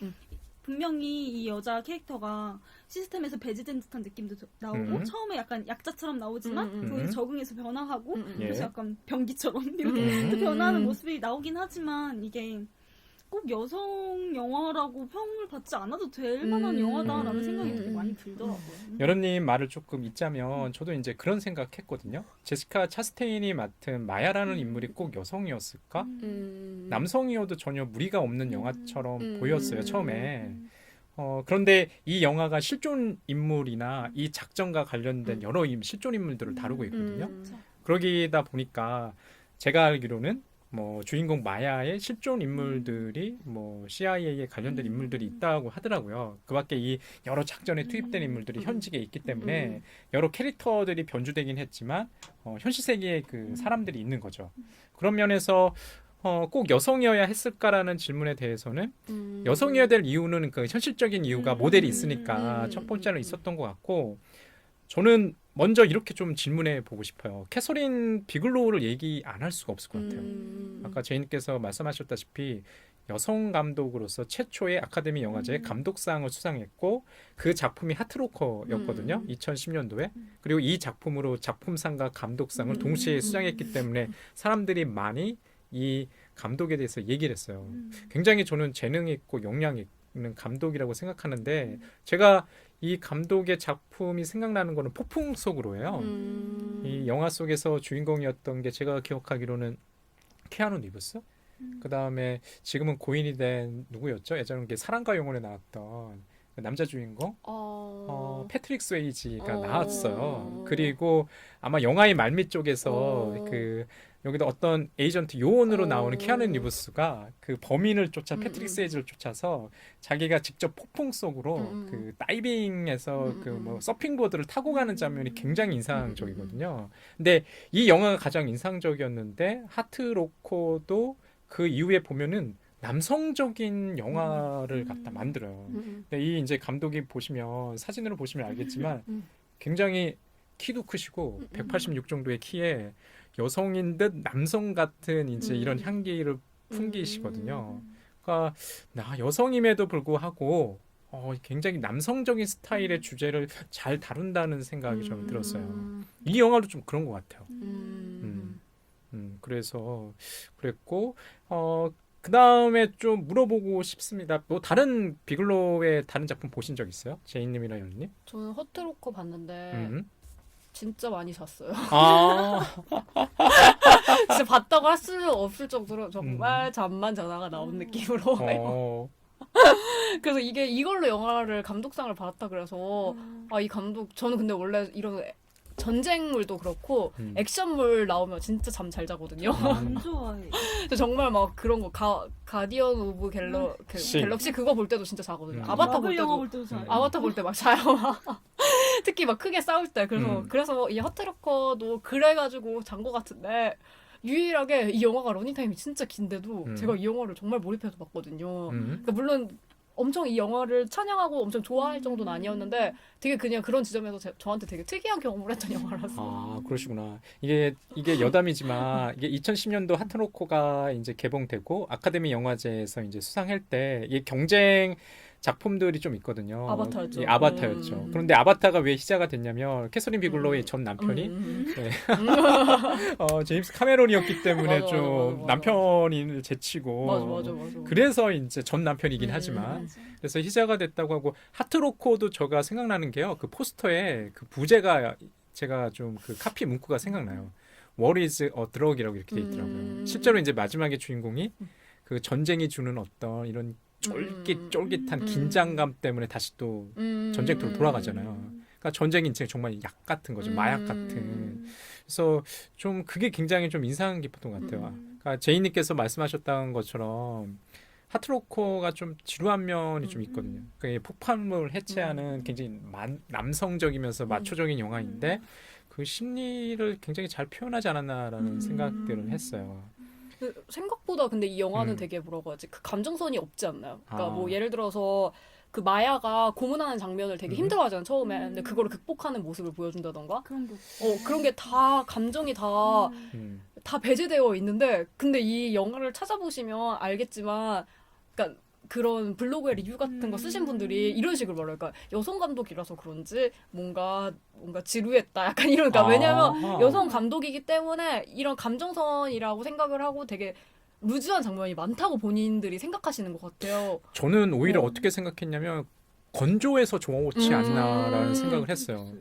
분명히 이 여자 캐릭터가 시스템에서 배제된 듯한 느낌도 나오고 처음에 약간 약자처럼 나오지만 거기서 적응해서 변화하고 그래서 약간 병기처럼 이렇게 또 변화하는 모습이 나오긴 하지만 이게 꼭 여성 영화라고 평을 받지 않아도 될 만한 영화다라는 생각이 되게 많이 들더라고요. 여론님 말을 조금 잇자면 저도 이제 그런 생각했거든요. 제시카 차스테인이 맡은 마야라는 인물이 꼭 여성이었을까? 남성이어도 전혀 무리가 없는 영화처럼 보였어요, 처음에. 그런데 이 영화가 실존 인물이나 이 작전과 관련된 여러 실존 인물들을 다루고 있거든요. 그러기다 보니까 제가 알기로는 주인공 마야의 실존 인물들이 CIA에 관련된 인물들이 있다고 하더라고요. 그 밖에 이 여러 작전에 투입된 인물들이 현직에 있기 때문에 여러 캐릭터들이 변주되긴 했지만 현실 세계에 그 사람들이 있는 거죠. 그런 면에서 꼭 여성이어야 했을까라는 질문에 대해서는 여성이어야 될 이유는 그 현실적인 이유가 모델이 있으니까 첫 번째는 있었던 것 같고 저는 먼저 이렇게 좀 질문해 보고 싶어요. 캐서린 비글로우를 얘기 안 할 수가 없을 것 같아요. 아까 제이님께서 말씀하셨다시피 여성 감독으로서 최초의 아카데미 영화제 감독상을 수상했고 그 작품이 하트로커였거든요. 2010년도에. 그리고 이 작품으로 작품상과 감독상을 동시에 수상했기 때문에 사람들이 많이 이 감독에 대해서 얘기를 했어요. 굉장히 저는 재능 있고 역량 있는 감독이라고 생각하는데 제가 이 감독의 작품이 생각나는 거는 폭풍 속으로예요. 이 영화 속에서 주인공이었던 게 제가 기억하기로는 키아누 리브스? 그 다음에 지금은 고인이 된 누구였죠? 예전에 사랑과 영혼에 나왔던 그 남자 주인공 패트릭 스웨이지가 나왔어요. 그리고 아마 영화의 말미 쪽에서 그 여기도 어떤 에이전트 요원으로 나오는 키아누 리브스가 그 범인을 쫓아 패트릭 스웨이지를 쫓아서 자기가 직접 폭풍 속으로 그 다이빙에서 그 뭐 서핑보드를 타고 가는 장면이 굉장히 인상적이거든요. 근데 이 영화가 가장 인상적이었는데 하트로코도 그 이후에 보면은 남성적인 영화를 갖다 만들어요. 근데 이 이제 감독이 보시면 사진으로 보시면 알겠지만 굉장히 키도 크시고 186 정도의 키에 여성인 듯 남성 같은 이제 이런 향기를 풍기시거든요. 그러니까 나 여성임에도 불구하고 굉장히 남성적인 스타일의 주제를 잘 다룬다는 생각이 좀 들었어요. 이 영화도 좀 그런 것 같아요. 그래서 그랬고 그 다음에 좀 물어보고 싶습니다. 뭐 다른 비글로의 다른 작품 보신 적 있어요? 제이님이나 연님? 저는 허트로커 봤는데 진짜 많이 잤어요. 진짜 봤다고 할 수 없을 정도로 정말 잠만 자다가 나온 느낌으로. 그래서 이걸로 영화를 감독상을 받았다 그래서 이 감독 저는 근데 원래 이런 전쟁물도 그렇고 액션물 나오면 진짜 잠 잘 자거든요. 안 좋아해. 정말 막 그런 거 가디언 오브 갤럭시 그거 볼 때도 진짜 자거든요. 아바타 볼 때도 자요. 아바타 볼 때 막 자요. 특히 막 크게 싸울 때 그래서 이 허트로커도 그래가지고 잔 거 같은데 유일하게 이 영화가 러닝타임이 진짜 긴데도 제가 이 영화를 정말 몰입해서 봤거든요. 그러니까 물론 엄청 이 영화를 찬양하고 엄청 좋아할 정도는 아니었는데 되게 그냥 그런 지점에서 저한테 되게 특이한 경험을 했던 영화라서. 그러시구나. 이게 여담이지만 이게 2010년도 하트로코가 이제 개봉되고 아카데미 영화제에서 이제 수상할 때 이게 경쟁 작품들이 좀 있거든요. 아바타였죠. 아바타였죠. 그런데 아바타가 왜 희자가 됐냐면 캐서린 비글로의 전 남편이 네. 제임스 카메론이었기 때문에 맞아. 남편을 제치고 맞아. 그래서 이제 전 남편이긴 하지만 그래서 희자가 됐다고 하고 하트로코도 제가 생각나는 게요. 그 포스터에 그 부제가 제가 좀 그 카피 문구가 생각나요. What is a drug이라고 이렇게 돼 있더라고요. 실제로 이제 마지막에 주인공이 그 전쟁이 주는 어떤 이런 쫄깃한 긴장감 때문에 다시 또 전쟁터로 돌아가잖아요. 그러니까 전쟁이 정말 약 같은 거죠. 마약 같은. 그래서 좀 그게 굉장히 좀 인상 깊었던 것 같아요. 그러니까 제이님께서 말씀하셨던 것처럼 하트로코가 좀 지루한 면이 좀 있거든요. 그러니까 폭발물을 해체하는 굉장히 남성적이면서 마초적인 영화인데 그 심리를 굉장히 잘 표현하지 않았나라는 생각들을 했어요. 생각보다 근데 이 영화는 되게 뭐라고 하지? 그 감정선이 없지 않나요? 그러니까 뭐 예를 들어서 그 마야가 고문하는 장면을 되게 힘들어하잖아요 처음에. 근데 그거를 극복하는 모습을 보여준다던가. 그런 게 다 감정이 다 배제되어 있는데 근데 이 영화를 찾아보시면 알겠지만, 그러니까 그런 블로그에 리뷰 같은 거 쓰신 분들이 이런 식으로 말해요. 그러니까 여성 감독이라서 그런지 뭔가 지루했다. 약간 이런. 그러니까 왜냐면 여성 감독이기 때문에 이런 감정선이라고 생각을 하고 되게 루즈한 장면이 많다고 본인들이 생각하시는 것 같아요. 저는 오히려 어떻게 생각했냐면 건조해서 좋지 않나라는 생각을 했어요.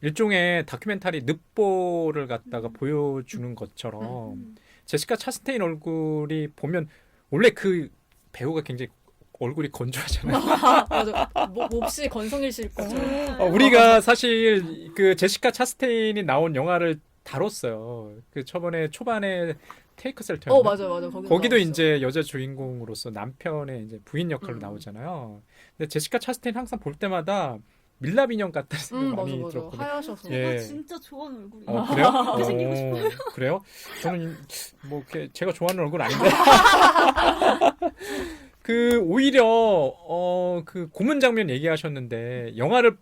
일종의 다큐멘터리 늑보를 갖다가 보여주는 것처럼 제시카 차스테인 얼굴이 보면 원래 그 배우가 굉장히 얼굴이 건조하잖아요. 맞아. 몹시 건성일실 거죠. 우리가 사실 그 제시카 차스테인이 나온 영화를 다뤘어요. 그 저번에 초반에 테이크 셀터였나? 맞아. 거기도 이제 여자 주인공으로서 남편의 이제 부인 역할로 나오잖아요. 근데 제시카 차스테인 항상 볼 때마다 밀랍 인형 같다는 생각 많이 들었거든요. 하얗셔서. 제가 진짜 좋아하는 얼굴이에요. 그래요? 그렇게 생기고 싶어요. 그래요? 저는 뭐 이렇게 제가 좋아하는 얼굴 아닌데. 그 오히려 그 고문 장면 얘기하셨는데 영화를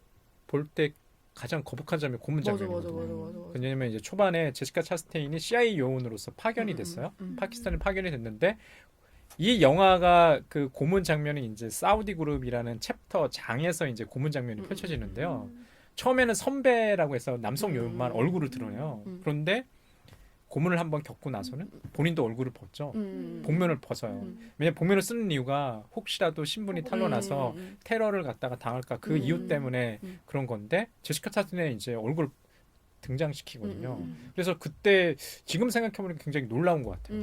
볼 때 가장 거북한 장면 고문 장면이거든요. 맞아. 왜냐면 이제 초반에 제시카 차스테인이 CIA 요원으로서 파견이 됐어요. 파키스탄에 파견이 됐는데 이 영화가 그 고문 장면이 이제 사우디 그룹이라는 챕터 장에서 이제 고문 장면이 펼쳐지는데요. 처음에는 선배라고 해서 남성 요원만 얼굴을 드러내요. 그런데 고문을 한번 겪고 나서는 본인도 얼굴을 벗죠. 복면을 벗어요. 왜냐면 복면을 쓰는 이유가 혹시라도 신분이 탄로나서 테러를 갖다가 당할까 그 이유 때문에 그런 건데 제시카 타튼의 이제 얼굴을 등장시키거든요. 그래서 그때 지금 생각해보면 굉장히 놀라운 것 같아요.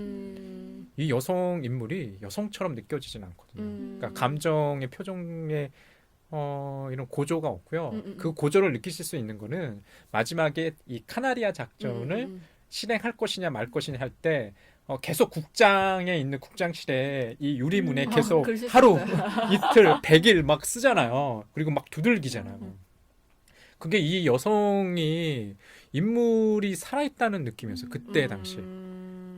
이 여성 인물이 여성처럼 느껴지진 않거든요. 그러니까 감정의 표정에 이런 고조가 없고요. 그 고조를 느끼실 수 있는 거는 마지막에 이 카나리아 작전을 실행할 것이냐 말 것이냐 할 때 계속 국장에 있는 국장실에 이 유리문에 계속 하루, 이틀, 100일 막 쓰잖아요. 그리고 막 두들기잖아요. 그게 이 여성이 인물이 살아있다는 느낌이었어요. 그때 당시에.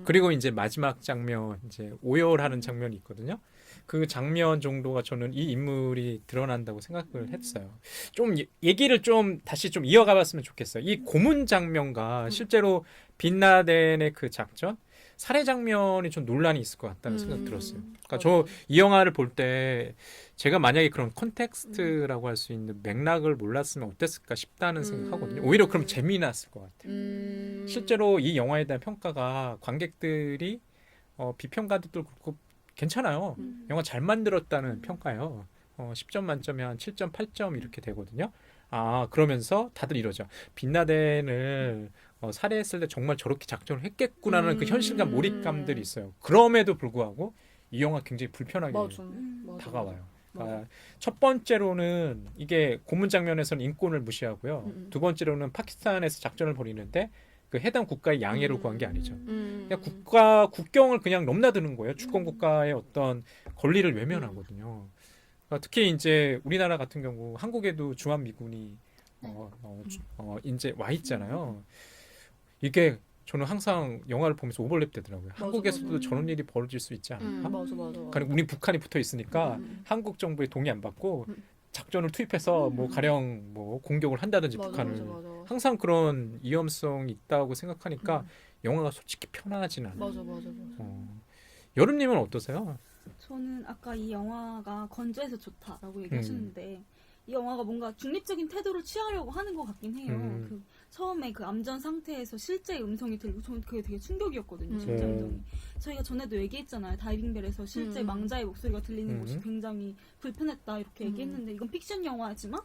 그리고 이제 마지막 장면, 이제 오열하는 장면이 있거든요. 그 장면 정도가 저는 이 인물이 드러난다고 생각을 했어요. 좀 얘기를 좀 다시 좀 이어가 봤으면 좋겠어요. 이 고문 장면과 실제로 빈라덴의 그 작전, 살해 장면이 좀 논란이 있을 것 같다는 생각이 들었어요. 그러니까 저 이 영화를 볼 때 제가 만약에 그런 컨텍스트라고 할 수 있는 맥락을 몰랐으면 어땠을까 싶다는 생각하거든요. 오히려 그럼 재미났을 것 같아요. 실제로 이 영화에 대한 평가가 관객들이 비평가들도 그렇고 괜찮아요. 영화 잘 만들었다는 평가예요. 10점 만점에 한 7점, 8점 이렇게 되거든요. 아, 그러면서 다들 이러죠. 빈라덴을 살해했을 때 정말 저렇게 작전을 했겠구나라는 그 현실감, 몰입감들이 있어요. 그럼에도 불구하고 이 영화 굉장히 불편하게 맞아. 다가와요. 그러니까 첫 번째로는 이게 고문 장면에서는 인권을 무시하고요. 두 번째로는 파키스탄에서 작전을 벌이는데 그 해당 국가의 양해를 구한 게 아니죠. 그냥 국경을 그냥 넘나드는 거예요. 주권 국가의 어떤 권리를 외면하거든요. 그러니까 특히 이제 우리나라 같은 경우 한국에도 주한미군이 이제 와 있잖아요. 이게 저는 항상 영화를 보면서 오버랩 되더라고요. 한국에서도 저런 일이 벌어질 수 있지 않을까? 맞아. 그러니까 우리 북한이 붙어 있으니까 한국 정부의 동의 안 받고 작전을 투입해서 뭐 가령 뭐 공격을 한다든지 북한을 맞아. 항상 그런 위험성이 있다고 생각하니까 영화가 솔직히 편하진 않아요. 맞아. 여름님은 어떠세요? 저는 아까 이 영화가 건조해서 좋다라고 얘기하셨는데 이 영화가 뭔가 중립적인 태도를 취하려고 하는 것 같긴 해요. 그 처음에 그 암전 상태에서 실제 음성이 들고 저는 그게 되게 충격이었거든요. 실제 음성이. 저희가 전에도 얘기했잖아요. 다이빙벨에서 실제 망자의 목소리가 들리는 곳이 굉장히 불편했다 이렇게 얘기했는데 이건 픽션 영화지만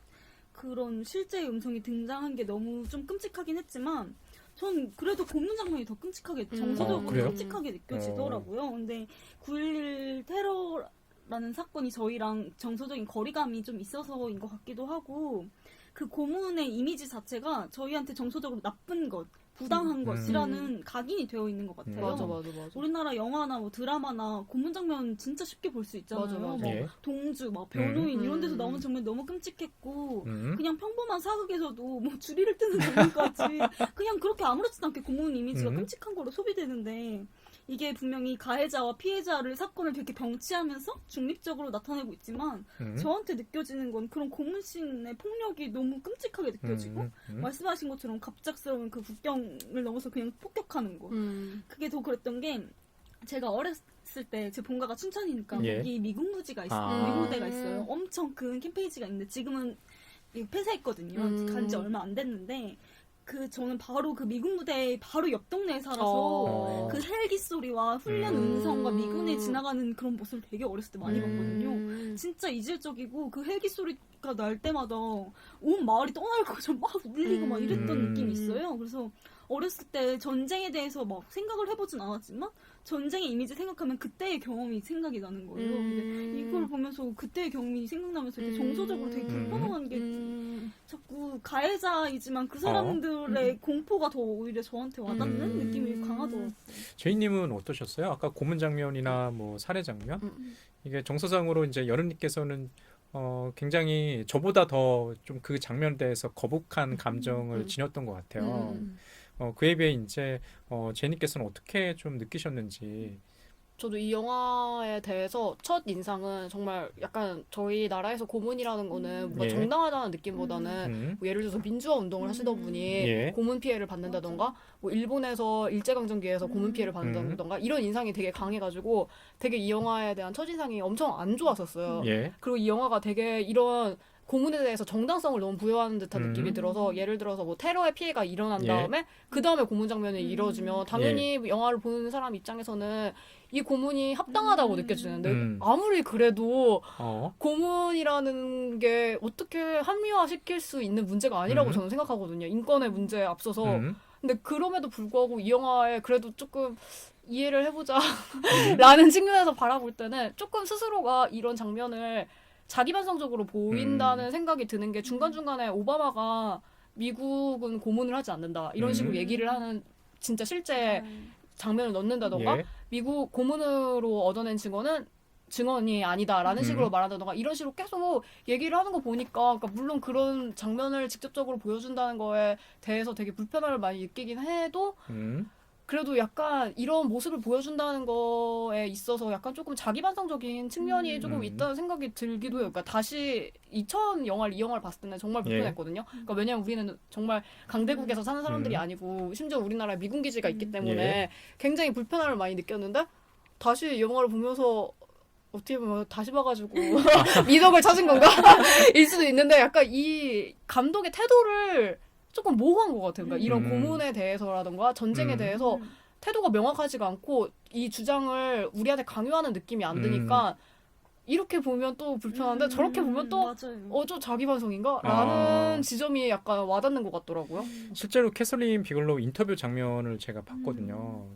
그런 실제 음성이 등장한 게 너무 좀 끔찍하긴 했지만 전 그래도 고문 장면이 더 끔찍하게 정서적으로 끔찍하게 느껴지더라고요. 근데 9.11 테러라는 사건이 저희랑 정서적인 거리감이 좀 있어서인 것 같기도 하고 그 고문의 이미지 자체가 저희한테 정서적으로 나쁜 것, 부당한 것이라는 각인이 되어 있는 것 같아요. 맞아. 우리나라 영화나 뭐 드라마나 고문 장면 진짜 쉽게 볼 수 있잖아요. 맞아. 뭐 예. 동주, 막 변호인 이런 데서 나오는 장면 너무 끔찍했고 그냥 평범한 사극에서도 뭐 주리를 뜨는 장면까지 그냥 그렇게 아무렇지도 않게 고문 이미지가 끔찍한 거로 소비되는데 이게 분명히 가해자와 피해자를 사건을 되게 병치하면서 중립적으로 나타내고 있지만 저한테 느껴지는 건 그런 고문씬의 폭력이 너무 끔찍하게 느껴지고 말씀하신 것처럼 갑작스러운 그 국경을 넘어서 그냥 폭격하는 거 그게 더 그랬던 게 제가 어렸을 때 제 본가가 춘천이니까 거기 미군 부지가 있어요. 미군 부대가 있어요. 엄청 큰 캠페이지가 있는데 지금은 폐쇄했거든요. 간지 얼마 안 됐는데 저는 바로 그 미군 무대 바로 옆 동네에 살아서 그 헬기 소리와 훈련 음성과 미군에 지나가는 그런 모습을 되게 어렸을 때 많이 봤거든요. 진짜 이질적이고 그 헬기 소리가 날 때마다 온 마을이 떠날 것처럼 막 울리고 막 이랬던 느낌이 있어요. 그래서 어렸을 때 전쟁에 대해서 막 생각을 해보진 않았지만 전쟁의 이미지 생각하면 그때의 경험이 생각이 나는 거예요. 근데 이걸 보면서 그때의 경험이 생각나면서 이렇게 정서적으로 되게 불편한 게 자꾸 가해자이지만 그 사람들의 공포가 더 오히려 저한테 와닿는 느낌이 강하더라고요. 제이님은 어떠셨어요? 아까 고문 장면이나 뭐 살해 장면 이게 정서상으로 이제 여름님께서는 굉장히 저보다 더 좀 그 장면에 대해서 거북한 감정을 지녔던 것 같아요. 그에 비해 이제 제이님께서는 어떻게 좀 느끼셨는지. 저도 이 영화에 대해서 첫 인상은 정말 약간 저희 나라에서 고문이라는 거는 뭔가 예. 정당하다는 느낌보다는 뭐 예를 들어서 민주화 운동을 하시던 분이 예. 고문 피해를 받는다던가 뭐 일본에서 일제강점기에서 고문 피해를 받는다던가 이런 인상이 되게 강해가지고 되게 이 영화에 대한 첫인상이 엄청 안 좋았었어요. 예. 그리고 이 영화가 되게 이런 고문에 대해서 정당성을 너무 부여하는 듯한 느낌이 들어서 예를 들어서 뭐 테러의 피해가 일어난 예. 다음에 그 다음에 고문 장면이 이루어지면 당연히 영화를 보는 사람 입장에서는 이 고문이 합당하다고 느껴지는데 아무리 그래도 고문이라는 게 어떻게 합리화시킬 수 있는 문제가 아니라고 저는 생각하거든요. 인권의 문제에 앞서서. 근데 그럼에도 불구하고 이 영화에 그래도 조금 이해를 해보자 라는 측면에서 바라볼 때는 조금 스스로가 이런 장면을 자기반성적으로 보인다는 생각이 드는 게 중간중간에 오바마가 미국은 고문을 하지 않는다 이런 식으로 얘기를 하는 진짜 실제 장면을 넣는다던가 예. 미국 고문으로 얻어낸 증언이 아니다라는 식으로 말한다던가 이런 식으로 계속 얘기를 하는 거 보니까 그러니까 물론 그런 장면을 직접적으로 보여준다는 거에 대해서 되게 불편함을 많이 느끼긴 해도 그래도 약간 이런 모습을 보여준다는 거에 있어서 약간 조금 자기반성적인 측면이 조금 있다는 생각이 들기도 해요. 그러니까 다시 이 영화를 봤을 때는 정말 불편했거든요. 그러니까 왜냐면 우리는 정말 강대국에서 사는 사람들이 아니고 심지어 우리나라에 미군 기지가 있기 때문에 굉장히 불편함을 많이 느꼈는데 다시 이 영화를 보면서 어떻게 보면 다시 봐가지고 미덕을 찾은 건가? 일 수도 있는데 약간 이 감독의 태도를 조금 모호한 것 같아요. 그러니까 이런 고문에 대해서라던가 전쟁에 대해서 태도가 명확하지가 않고 이 주장을 우리한테 강요하는 느낌이 안 드니까 이렇게 보면 또 불편한데 저렇게 보면 또 저 자기 반성인가? 라는 지점이 약간 와닿는 것 같더라고요. 실제로 캐서린 비글로우 인터뷰 장면을 제가 봤거든요.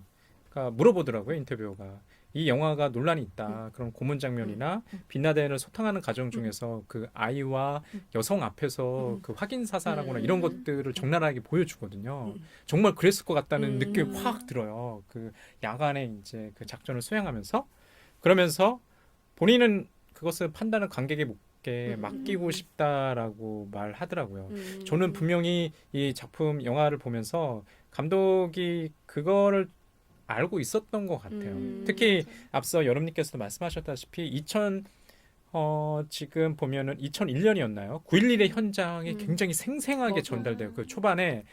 그러니까 물어보더라고요, 인터뷰가. 이 영화가 논란이 있다. 그런 고문 장면이나 빈라덴을 소탕하는 과정 중에서 그 아이와 여성 앞에서 그 확인 사살하거나 이런 것들을 적나라하게 보여주거든요. 정말 그랬을 것 같다는 느낌이 확 들어요. 그 야간에 이제 그 작전을 수행하면서 그러면서 본인은 그것을 판단을 관객에게 맡기고 싶다라고 말하더라고요. 저는 분명히 이 작품 영화를 보면서 감독이 그거를 알고 있었던 것 같아요. 특히 앞서 여러분께서도 말씀하셨다시피 지금 보면은 2001년이었나요? 9.11의 현장이 굉장히 생생하게 전달돼요. 그 초반에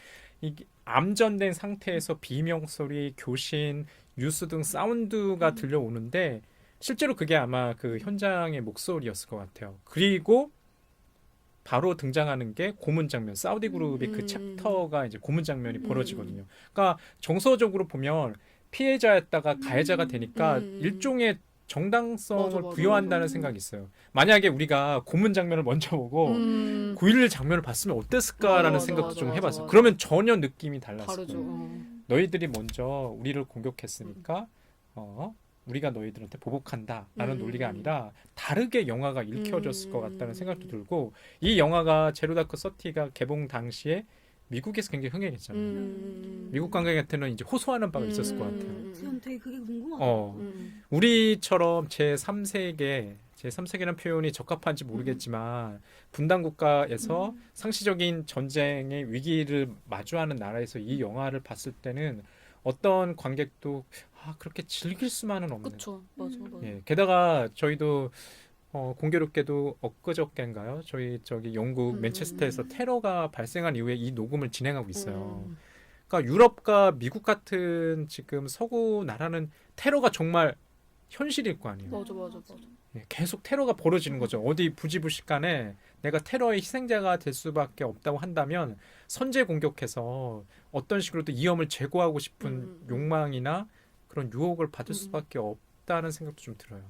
이게 암전된 상태에서 비명소리, 교신, 뉴스 등 사운드가 들려오는데 실제로 그게 아마 그 현장의 목소리였을 것 같아요. 그리고 바로 등장하는 게 고문 장면, 사우디 그룹의 그 챕터가 이제 고문 장면이 벌어지거든요. 그러니까 정서적으로 보면 피해자였다가 가해자가 되니까 일종의 정당성을 부여한다는 생각이 있어요. 만약에 우리가 고문 장면을 먼저 보고 9.11 장면을 봤으면 어땠을까라는 생각도 좀 해봤어요. 그러면 전혀 느낌이 달랐을 거예요. 너희들이 먼저 우리를 공격했으니까 우리가 너희들한테 보복한다라는 논리가 아니라 다르게 영화가 읽혀졌을 것 같다는 생각도 들고 이 영화가 제로 다크 서티가 개봉 당시에 미국에서 굉장히 흥행했잖아요. 미국 관객한테는 이제 호소하는 바가 있었을 것 같아요. 저는 되게 그게 궁금하더라고요. 우리처럼 제3세계라는 표현이 적합한지 모르겠지만 분단 국가에서 상시적인 전쟁의 위기를 마주하는 나라에서 이 영화를 봤을 때는 어떤 관객도 그렇게 즐길 수만은 없는. 그렇죠. 맞아. 예, 게다가 저희도 공교롭게도 엊그저께인가요? 저기 영국 맨체스터에서 테러가 발생한 이후에 이 녹음을 진행하고 있어요. 그러니까 유럽과 미국 같은 지금 서구 나라는 테러가 정말 현실일 거 아니에요. 맞아. 예, 계속 테러가 벌어지는 거죠. 어디 부지불식간에 내가 테러의 희생자가 될 수밖에 없다고 한다면 선제 공격해서 어떤 식으로든 위험을 제거하고 싶은 욕망이나 그런 유혹을 받을 수밖에 없다는 생각도 좀 들어요.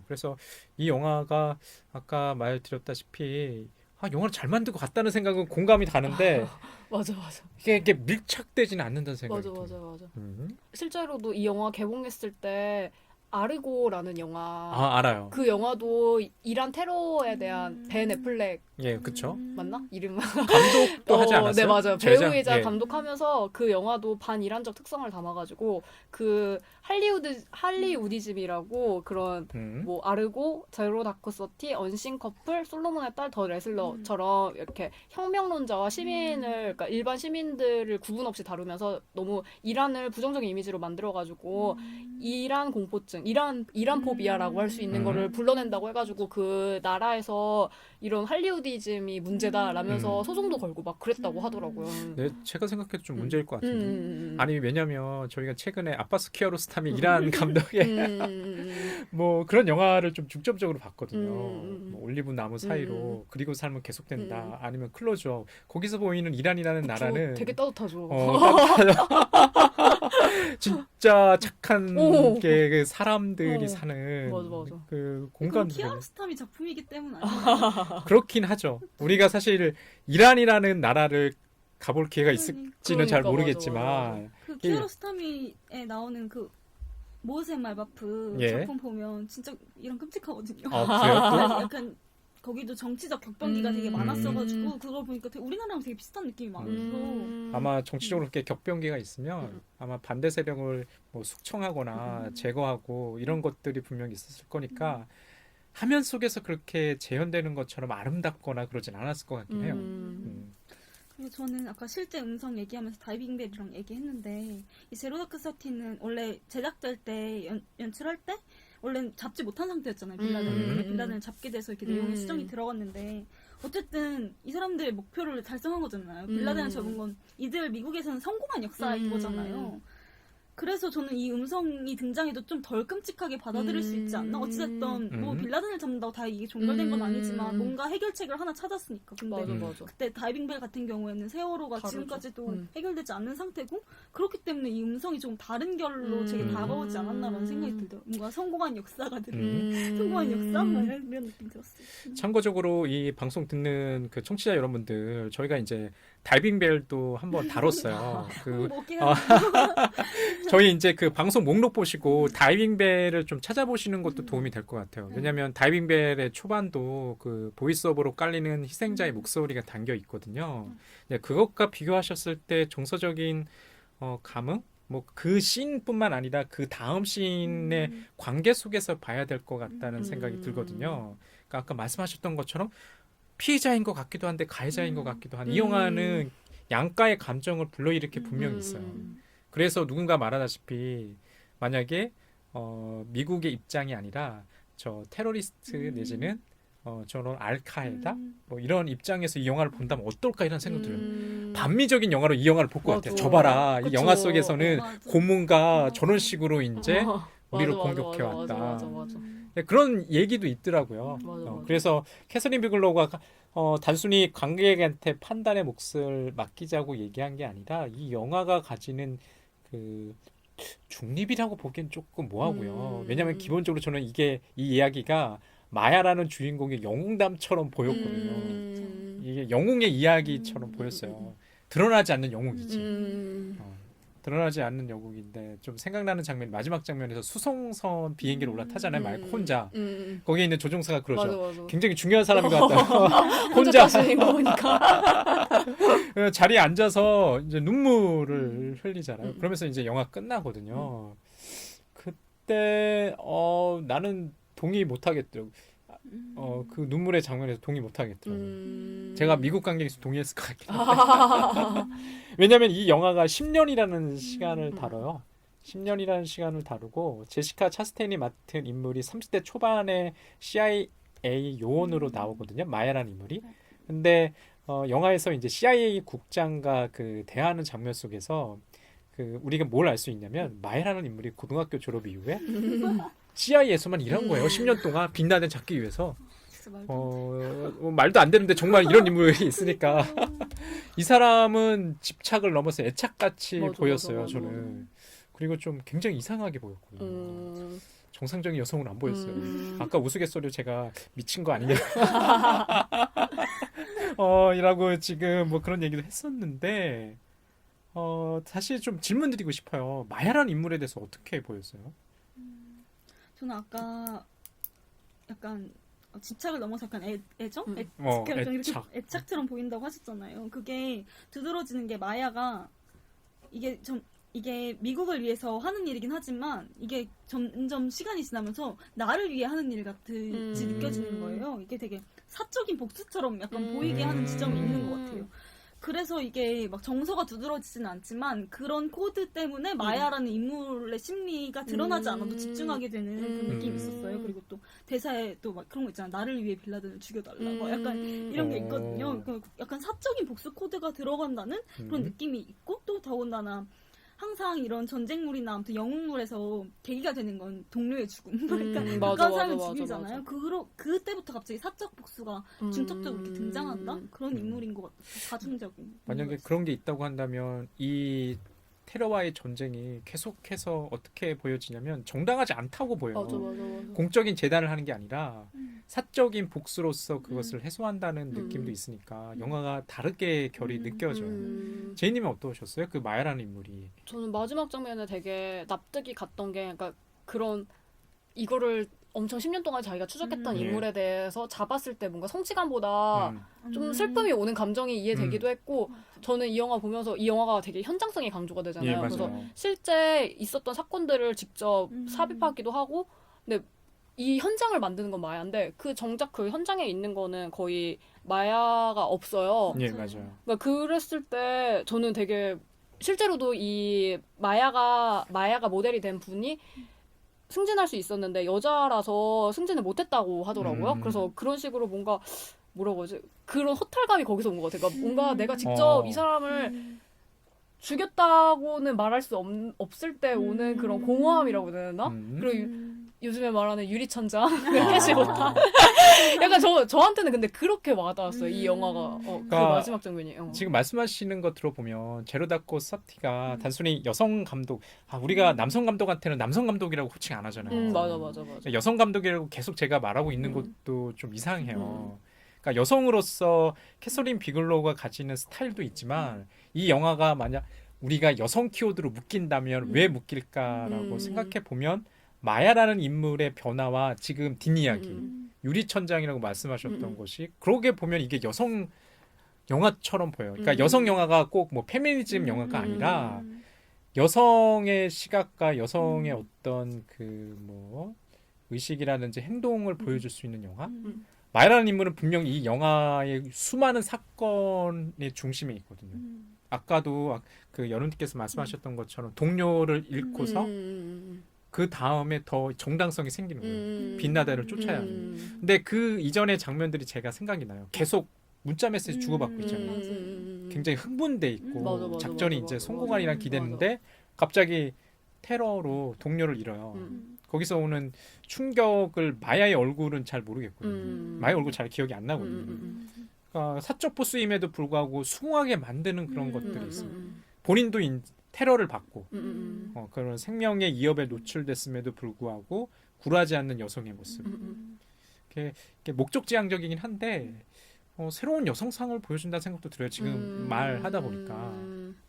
그래서 이 영화가 아까 말드렸다시피 영화를 잘 만들고 갔다는 생각은 공감이 가는데 맞아. 이게 밀착되지는 않는다는 생각이 들어요. 맞아. 실제로도 이 영화 개봉했을 때 아르고라는 영화 알아요. 그 영화도 이란 테러에 대한 벤 애플렉 예, 그렇죠. 맞나? 이름 감독도 하지 않았어요? 네, 맞아요. 제작? 배우이자 예. 감독하면서 그 영화도 반이란적 특성을 담아가지고 그 할리우디즘이라고 그런 뭐 아르고, 제로 다크 서티, 언신 커플, 솔로몬의 딸 더 레슬러처럼 이렇게 혁명론자와 시민을 그러니까 일반 시민들을 구분 없이 다루면서 너무 이란을 부정적인 이미지로 만들어가지고 이란 공포증, 이란 포비아라고 할 수 있는 음. 거를 불러낸다고 해가지고 그 나라에서 이런 할리우디즘이 문제다라면서 소송도 걸고 막 그랬다고 하더라고요. 네, 제가 생각해도 좀 문제일 것 같은데. 음. 아니 왜냐면 저희가 최근에 아바스 키아로스타미 이란 감독의 뭐 그런 영화를 좀 중점적으로 봤거든요. 뭐 올리브 나무 사이로 그리고 삶은 계속된다. 아니면 클로즈업. 거기서 보이는 이란이라는 그쵸, 나라는 되게 따뜻하죠. 따뜻하죠. 진짜 착한 오. 게 그 사람들이 어. 사는 맞아. 그 그건 공간 키아로스타미 작품이기 때문 아니에요? 그렇긴 하죠. 우리가 사실 이란이라는 나라를 가볼 기회가 있을지는 잘 그러니까, 모르겠지만 맞아. 그 키아로스타미에 나오는 그 모세 말바프 예. 작품 보면 진짜 이런 끔찍하거든요. 그래요? 약간 거기도 정치적 격변기가 되게 많았어가지고 그걸 보니까 되게 우리나라랑 되게 비슷한 느낌이 많아서 아마 정치적으로 그렇게 격변기가 있으면 아마 반대 세력을 뭐 숙청하거나 제거하고 이런 것들이 분명히 있었을 거니까 화면 속에서 그렇게 재현되는 것처럼 아름답거나 그러진 않았을 것 같긴 해요. 그리고 저는 아까 실제 음성 얘기하면서 다이빙벨이랑 얘기했는데 이 제로다크 서티는 원래 제작될 때 연출할 때 원래는 잡지 못한 상태였잖아요. 빌라덴을 잡게 돼서 이렇게 내용에 수정이 들어갔는데 어쨌든 이 사람들의 목표를 달성한 거잖아요. 빌라덴을 잡은 건 이들 미국에서는 성공한 역사인 거잖아요. 그래서 저는 이 음성이 등장해도 좀 덜 끔찍하게 받아들일 수 있지 않나? 어찌됐든 뭐 빌라덴을 잡는다고 다 이게 종결된 건 아니지만 뭔가 해결책을 하나 찾았으니까. 근데 맞아. 그때 다이빙벨 같은 경우에는 세월호가 다르죠. 지금까지도 해결되지 않는 상태고 그렇기 때문에 이 음성이 좀 다른 결로 제게 다가오지 않았나라는 생각이 들더라고요. 뭔가 성공한 역사가 성공한 역사? 이런 느낌 들었어요. 참고적으로 이 방송 듣는 그 청취자 여러분들 저희가 이제 다이빙벨도 한번 다뤘어요. 저희 이제 그 방송 목록 보시고 다이빙벨을 좀 찾아보시는 것도 도움이 될 것 같아요. 왜냐하면 다이빙벨의 초반도 그 보이스오버로 깔리는 희생자의 목소리가 담겨 있거든요. 그것과 비교하셨을 때 정서적인 감흥? 뭐 그 씬뿐만 아니라 그 다음 씬의 관계 속에서 봐야 될 것 같다는 생각이 들거든요. 그러니까 아까 말씀하셨던 것처럼 피해자인 것 같기도 한데 가해자인 것 같기도 한 이 영화는 양가의 감정을 불러일으켜 분명히 있어요. 그래서 누군가 말하다시피 만약에 미국의 입장이 아니라 저 테러리스트 내지는 저런 알카에다 뭐 이런 입장에서 이 영화를 본다면 어떨까 이런 생각 들어요. 반미적인 영화로 이 영화를 볼 것 같아요. 저 봐라. 이 영화 속에서는 고문가 저런 식으로 이제 우리를 공격해 왔다. 맞아. 그런 얘기도 있더라고요. 맞아. 그래서 캐서린 비글로우가 단순히 관객한테 판단의 몫을 맡기자고 얘기한 게 아니라 이 영화가 가지는 그 중립이라고 보기엔 조금 뭐하고요. 왜냐하면 기본적으로 저는 이 이야기가 마야라는 주인공의 영웅담처럼 보였거든요. 이게 영웅의 이야기처럼 보였어요. 드러나지 않는 영웅이지. 드러나지 않는 영웅인데 좀 생각나는 장면 마지막 장면에서 수송선 비행기를 올라타잖아요. 마이크 혼자. 거기에 있는 조종사가 그러죠. 맞아. 굉장히 중요한 사람인 것 같다. 혼자 타시는 거 보니까 자리에 앉아서 이제 눈물을 흘리잖아요. 그러면서 이제 영화 끝나거든요. 그때 나는 동의 못 하겠더라고요. 그 눈물의 장면에서 동의 못 하겠더라고요. 제가 미국 관객에서 동의했을 것 같긴 한데. 왜냐면 이 영화가 10년이라는 시간을 다뤄요. 10년이라는 시간을 다루고 제시카 차스테인이 맡은 인물이 30대 초반의 CIA 요원으로 나오거든요. 마야라는 인물이. 근데 영화에서 이제 CIA 국장과 그 대화하는 장면 속에서 그 우리가 뭘 알 수 있냐면 마야라는 인물이 고등학교 졸업 이후에 CIA에서만 일한 거예요. 10년 동안 빈라덴 잡기 위해서. 말도 안 되는데 정말 이런 인물이 있으니까 이 사람은 집착을 넘어서 애착같이 보였어요. 맞아. 저는. 그리고 좀 굉장히 이상하게 보였거든요. 정상적인 여성은 안 보였어요. 아까 우스갯소리로 제가 미친 거 아니냐 이라고 지금 뭐 그런 얘기도 했었는데 사실 좀 질문 드리고 싶어요. 마야라는 인물에 대해서 어떻게 보였어요? 저는 아까 약간 집착을 넘어서 약간 애정? 애착처럼 보인다고 하셨잖아요. 그게 두드러지는 게 마야가 이게 미국을 위해서 하는 일이긴 하지만 이게 점점 시간이 지나면서 나를 위해 하는 일 같이 느껴지는 거예요. 이게 되게 사적인 복수처럼 약간 보이게 하는 지점이 있는 것 같아요. 그래서 이게 막 정서가 두드러지지는 않지만 그런 코드 때문에 마야라는 인물의 심리가 드러나지 않아도 집중하게 되는 그 느낌이 있었어요. 그리고 또 대사에 또 막 그런 거 있잖아. 나를 위해 빌라덴을 죽여달라. 막 약간 이런 게 있거든요. 약간 사적인 복수 코드가 들어간다는 그런 느낌이 있고 또 더군다나 항상 이런 전쟁물이나 아무튼 영웅물에서 계기가 되는 건 동료의 죽음. 그러니까 가까운 사람을 죽이잖아요. 그때부터 갑자기 사적 복수가 중첩적으로 이렇게 등장한다? 그런 인물인 것 같아요. 가중적인. 만약에 그런 게 있다고 한다면 이 테러와의 전쟁이 계속해서 어떻게 보여지냐면 정당하지 않다고 보여요. 맞아. 공적인 재단을 하는 게 아니라 사적인 복수로서 그것을 해소한다는 느낌도 있으니까 영화가 다르게 결이 느껴져요. 제이님은 어떠셨어요? 그 마야라는 인물이. 저는 마지막 장면에 되게 납득이 갔던 게 그러니까 그런 이거를 엄청 10년 동안 자기가 추적했던 인물에 대해서 잡았을 때 뭔가 성취감보다 좀 슬픔이 오는 감정이 이해되기도 했고 저는 이 영화 보면서 이 영화가 되게 현장성이 강조가 되잖아요. 예, 그래서 실제 있었던 사건들을 직접 삽입하기도 하고 근데 이 현장을 만드는 건 마야인데 정작 그 현장에 있는 거는 거의 마야가 없어요. 예, 맞아요. 그러니까 그랬을 때 저는 되게 실제로도 이 마야가 모델이 된 분이 승진할 수 있었는데 여자라서 승진을 못했다고 하더라고요. 그래서 그런 식으로 뭔가 뭐라고 하지? 그런 허탈감이 거기서 온 것 같아요. 그러니까 뭔가 내가 직접 이 사람을 죽였다고는 말할 수 없을 때 오는 그런 공허함이라고 해야 되나? 그리고 요즘에 말하는 유리천장 캐시 못한 약간 저한테는 근데 그렇게 와닿았어요. 이 영화가 그 마지막 장면이. 지금 말씀하시는 거 들어보면 제로다코 사티가 단순히 여성 감독, 우리가 남성 감독한테는 남성 감독이라고 호칭 안 하잖아요. 맞아. 여성 감독이라고 계속 제가 말하고 있는 것도 좀 이상해요. 그러니까 여성으로서 캐서린 비글로우가 가지는 스타일도 있지만 이 영화가 만약 우리가 여성 키워드로 묶인다면 왜 묶일까라고 생각해 보면 마야라는 인물의 변화와 지금 뒷이야기 유리천장이라고 말씀하셨던 것이 그러게 보면 이게 여성 영화처럼 보여요. 그러니까 여성 영화가 꼭 뭐 페미니즘 영화가 아니라 여성의 시각과 여성의 어떤 그 뭐 의식이라든지 행동을 보여줄 수 있는 영화. 마야라는 인물은 분명히 이 영화의 수많은 사건의 중심에 있거든요. 아까도 그 여론님께서 말씀하셨던 것처럼 동료를 잃고서 그 다음에 더 정당성이 생기는 거예요. 빛나다를 쫓아야 하는. 근데 그 이전의 장면들이 제가 생각이 나요. 계속 문자 메시지 주고받고 있잖아요. 굉장히 흥분돼 있고 맞아, 작전이 이제 성공하리라 기대했는데 갑자기 테러로 동료를 잃어요. 거기서 오는 충격을 마야의 얼굴은 잘 모르겠거든요. 마야의 얼굴 잘 기억이 안 나거든요. 그러니까 사적 보스임에도 불구하고 수긍하게 만드는 그런 것들이 있어요. 본인도 테러를 받고 그런 생명의 위협에 노출됐음에도 불구하고 굴하지 않는 여성의 모습. 이게 목적지향적이긴 한데 새로운 여성상을 보여준다는 생각도 들어요. 지금 말하다 보니까.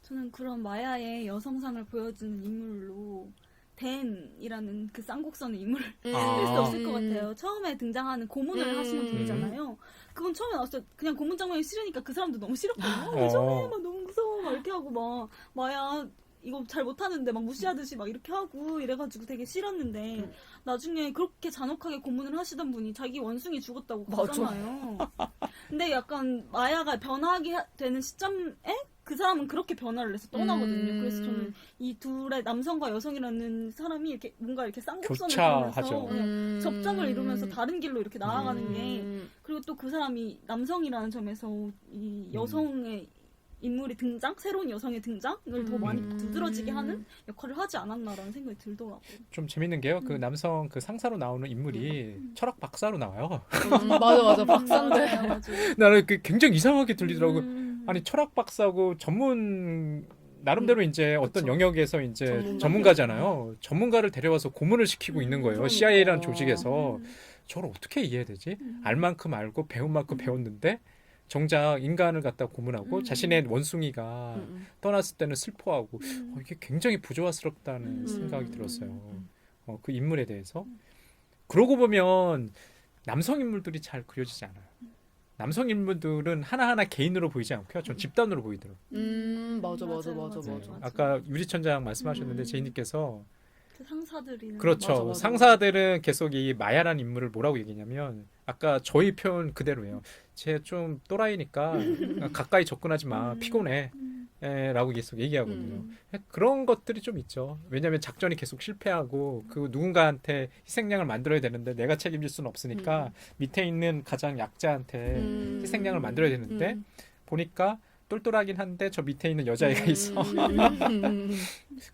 저는 그런 마야의 여성상을 보여주는 인물로 댄이라는 그 쌍곡선의 인물을 뺄 수 없을 것 같아요. 처음에 등장하는 고문을 하시는 분이잖아요. 그건 처음에 나왔을 때 그냥 고문 장면이 싫으니까 그 사람도 너무 싫었거든요. 왜 저래? 막 너무 무서워. 막 이렇게 하고 막 마야 이거 잘 못하는데 막 무시하듯이 막 이렇게 하고 이래가지고 되게 싫었는데 나중에 그렇게 잔혹하게 고문을 하시던 분이 자기 원숭이 죽었다고 가잖아요. 근데 약간 마야가 변하게 되는 시점에 그 사람은 그렇게 변화를 해서 떠나거든요. 그래서 저는 이 둘의 남성과 여성이라는 사람이 이렇게 뭔가 이렇게 쌍곡선을 그리면서 접점을 이루면서 다른 길로 이렇게 나아가는 게 그리고 또 그 사람이 남성이라는 점에서 이 여성의 인물이 새로운 여성의 등장을 더 많이 두드러지게 하는 역할을 하지 않았나라는 생각이 들더라고요. 좀 재밌는 게요. 그 남성 그 상사로 나오는 인물이 철학 박사로 나와요. 맞아. 박사인데. 맞아. 나는 굉장히 이상하게 들리더라고. 아니 철학 박사고 나름대로 이제 어떤 그쵸. 영역에서 이제 전문가잖아요. 전문가를 데려와서 고문을 시키고 있는 거예요. CIA라는 조직에서. 저를 어떻게 이해해야 되지? 알 만큼 알고 배운 만큼 배웠는데 정작 인간을 갖다 고문하고 자신의 원숭이가 떠났을 때는 슬퍼하고 이게 굉장히 부조화스럽다는 생각이 들었어요. 그 인물에 대해서. 그러고 보면 남성 인물들이 잘 그려지지 않아요. 남성 인물들은 하나하나 개인으로 보이지 않고요. 전 집단으로 보이더라고요. 맞아. 아까 유리천장 말씀하셨는데 제이님께서 그 상사들이 그렇죠. 맞아, 맞아. 상사들은 계속 이 마야라는 인물을 뭐라고 얘기냐면 아까 저희 표현 그대로예요. 쟤 좀 또라이니까 가까이 접근하지 마. 피곤해. 라고 계속 얘기하거든요. 그런 것들이 좀 있죠. 왜냐하면 작전이 계속 실패하고 그 누군가한테 희생양을 만들어야 되는데 내가 책임질 수는 없으니까 밑에 있는 가장 약자한테 희생양을 만들어야 되는데 보니까 똘똘하긴 한데 저 밑에 있는 여자애가 있어.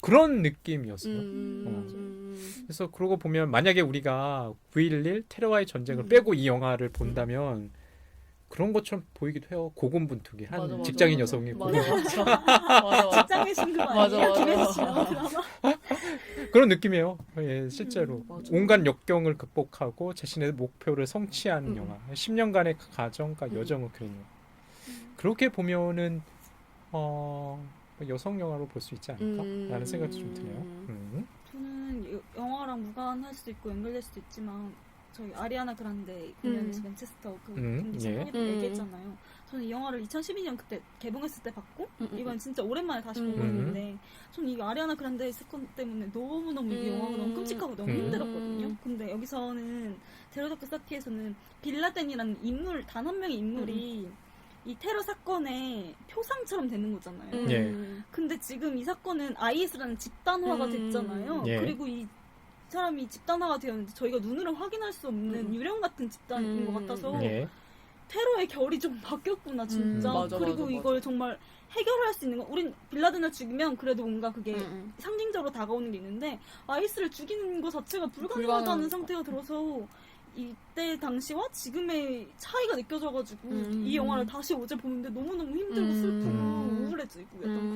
그런 느낌이었어요. 그래서 그러고 보면 만약에 우리가 9.11 테러와의 전쟁을 빼고 이 영화를 본다면 그런 것처럼 보이기도 해요. 고군분투기 한 맞아, 맞아, 직장인 맞아. 여성이 맞아, 맞아. 맞아. 직장의 신고 맞아, 아니에요? 맞아. 김혜수 씨 나온 드라마? 그런 느낌이에요. 예, 실제로 맞아. 온갖 역경을 극복하고 자신의 목표를 성취하는 영화. 10년간의 가정과 여정을 그린 영화. 그렇게 보면은 여성 영화로 볼 수 있지 않을까라는 생각도 좀 드네요. 저는 영화랑 무관할 수도 있고 연결될 수도 있지만 저희 아리아나 그란데 공연에서 맨체스터 그 경기 참여했던 예. 얘기했잖아요. 저는 이 영화를 2012년 그때 개봉했을 때 봤고 이건 진짜 오랜만에 다시 보고 있는데 저는 이 아리아나 그란데 사건 때문에 너무너무 이 영화가 너무 끔찍하고 너무 힘들었거든요. 근데 여기서는 제로다크 사티에서는 빌라덴이라는 인물 단 한 명의 인물이 이 테러 사건의 표상처럼 되는 거잖아요. 예. 근데 지금 이 사건은 IS라는 집단화가 됐잖아요. 예. 그리고 이 사람이 집단화가 되었는데 저희가 눈으로 확인할 수 없는 유령 같은 집단인 것 같아서 예. 테러의 결이 좀 바뀌었구나 진짜. 맞아, 그리고 맞아, 이걸 정말 해결할 수 있는 건 우린 빌라덴을 죽이면 그래도 뭔가 그게 상징적으로 다가오는 게 있는데 IS를 죽이는 것 자체가 불가능하다는 상태가 들어서 이때 당시와 지금의 차이가 느껴져가지고 이 영화를 다시 어제 보는데 너무너무 힘들고 슬프고 우울해지고 약간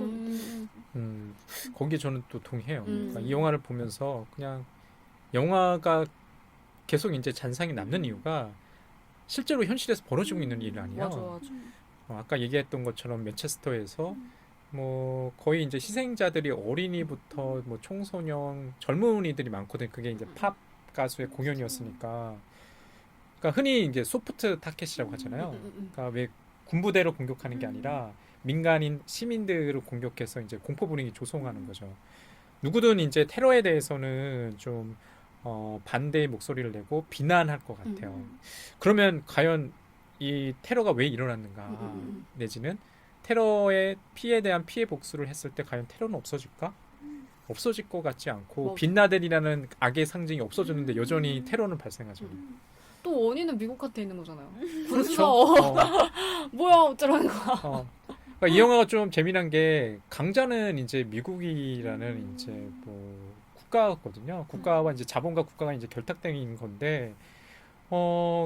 그런 거기에 저는 또 동의해요. 그러니까 이 영화를 보면서 그냥 영화가 계속 이제 잔상이 남는 이유가 실제로 현실에서 벌어지고 있는 일 아니에요. 맞아, 맞아. 아까 얘기했던 것처럼 맨체스터에서 뭐 거의 이제 희생자들이 어린이부터 뭐 청소년 젊은이들이 많거든. 그게 이제 팝 가수의 공연이었으니까. 그러니까 흔히 이제 소프트 타켓이라고 하잖아요. 그러니까 왜 군부대로 공격하는 게 아니라 민간인 시민들을 공격해서 이제 공포 분위기 조성하는 거죠. 누구든 이제 테러에 대해서는 좀 반대의 목소리를 내고 비난할 것 같아요. 그러면 과연 이 테러가 왜 일어났는가 내지는 테러의 피해에 대한 피해 복수를 했을 때 과연 테러는 없어질까? 없어질 것 같지 않고 빈라덴이라는 악의 상징이 없어졌는데 여전히 테러는 발생하잖아요. 또 원인은 미국한테 있는 거잖아요. 그렇죠. 뭐야 어쩌라는 거야. 그러니까 이 영화가 좀 재미난 게 강자는 이제 미국이라는 이제 뭐 국가거든요. 국가와 이제 자본과 국가가 이제 결탁된 건데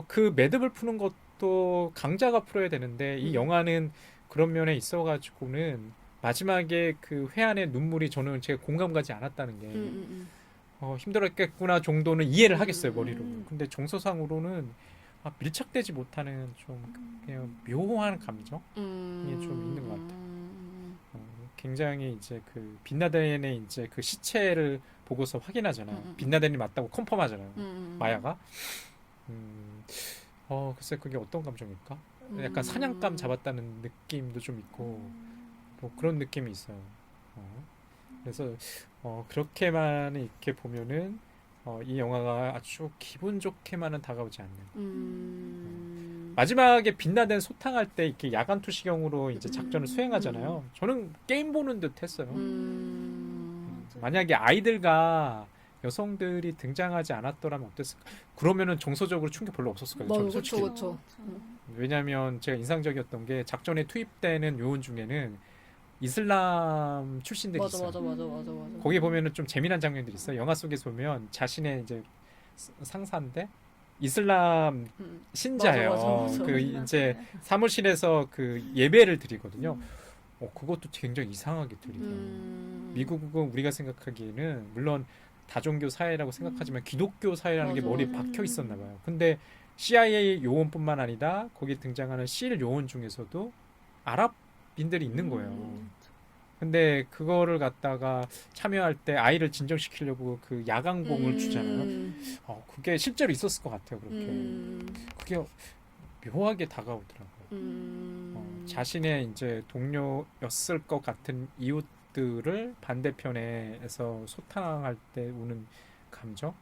그 매듭을 푸는 것도 강자가 풀어야 되는데 이 영화는 그런 면에 있어가지고는 마지막에 그 회한의 눈물이 저는 제가 공감 가지 않았다는 게 힘들었겠구나 정도는 이해를 하겠어요 머리로. 근데 정서상으로는 밀착되지 못하는 좀 그냥 묘한 감정이 좀 있는 것 같아요. 굉장히 이제 그 빈라덴의 이제 그 시체를 보고서 확인하잖아요. 빈라덴이 맞다고 컨펌하잖아요. 마야가. 글쎄 그게 어떤 감정일까? 약간 사냥감 잡았다는 느낌도 좀 있고 뭐 그런 느낌이 있어요. 그래서 그렇게만 이렇게 보면은 이 영화가 아주 기분 좋게만은 다가오지 않는. 마지막에 빈라덴 소탕할 때 이렇게 야간 투시경으로 이제 작전을 수행하잖아요. 저는 게임 보는 듯 했어요. 만약에 아이들과 여성들이 등장하지 않았더라면 어땠을까? 그러면은 정서적으로 충격 별로 없었을 거예요. 저는 솔직히. 그렇죠. 왜냐하면 제가 인상적이었던 게 작전에 투입되는 요원 중에는 이슬람 출신들이 있어요. 맞아. 거기 보면은 좀 재미난 장면들이 있어요. 영화 속에서 보면 자신의 이제 상사인데 이슬람 신자예요. 맞아. 그 이제 사무실에서 그 예배를 드리거든요. 그것도 굉장히 이상하게 들리고. 미국은 우리가 생각하기에는 물론 다종교 사회라고 생각하지만 기독교 사회라는 게 머리에 박혀 있었나 봐요. 근데 CIA 요원뿐만 아니라 거기에 등장하는 실 요원 중에서도 아랍인들이 있는 거예요. 근데 그거를 갖다가 참여할 때 아이를 진정시키려고 그 야광봉을 주잖아요. 그게 실제로 있었을 것 같아요. 그렇게. 그게 묘하게 다가오더라고요. 자신의 이제 동료였을 것 같은 이웃 것들을 반대편에서 소탕할 때 오는 감정?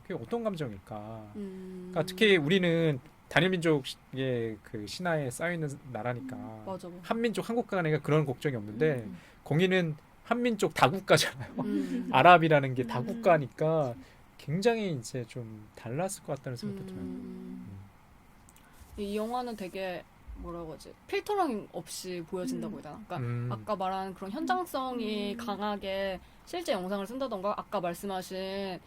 그게 어떤 감정일까? 그러니까 특히 우리는 단일민족의 그 신화에 쌓여있는 나라니까 맞아. 한민족 한국 간에 그런 걱정이 없는데 거기는 한민족 다국가잖아요. 아랍이라는 게 음. 다국가니까 굉장히 이제 좀 달랐을 것 같다는 생각도 들어요. 이 영화는 되게 뭐라고 하지? 필터링 없이 보여진다고 해야 되나? 그러니까 아까 말한 그런 현장성이 강하게 실제 영상을 쓴다던가 아까 말씀하신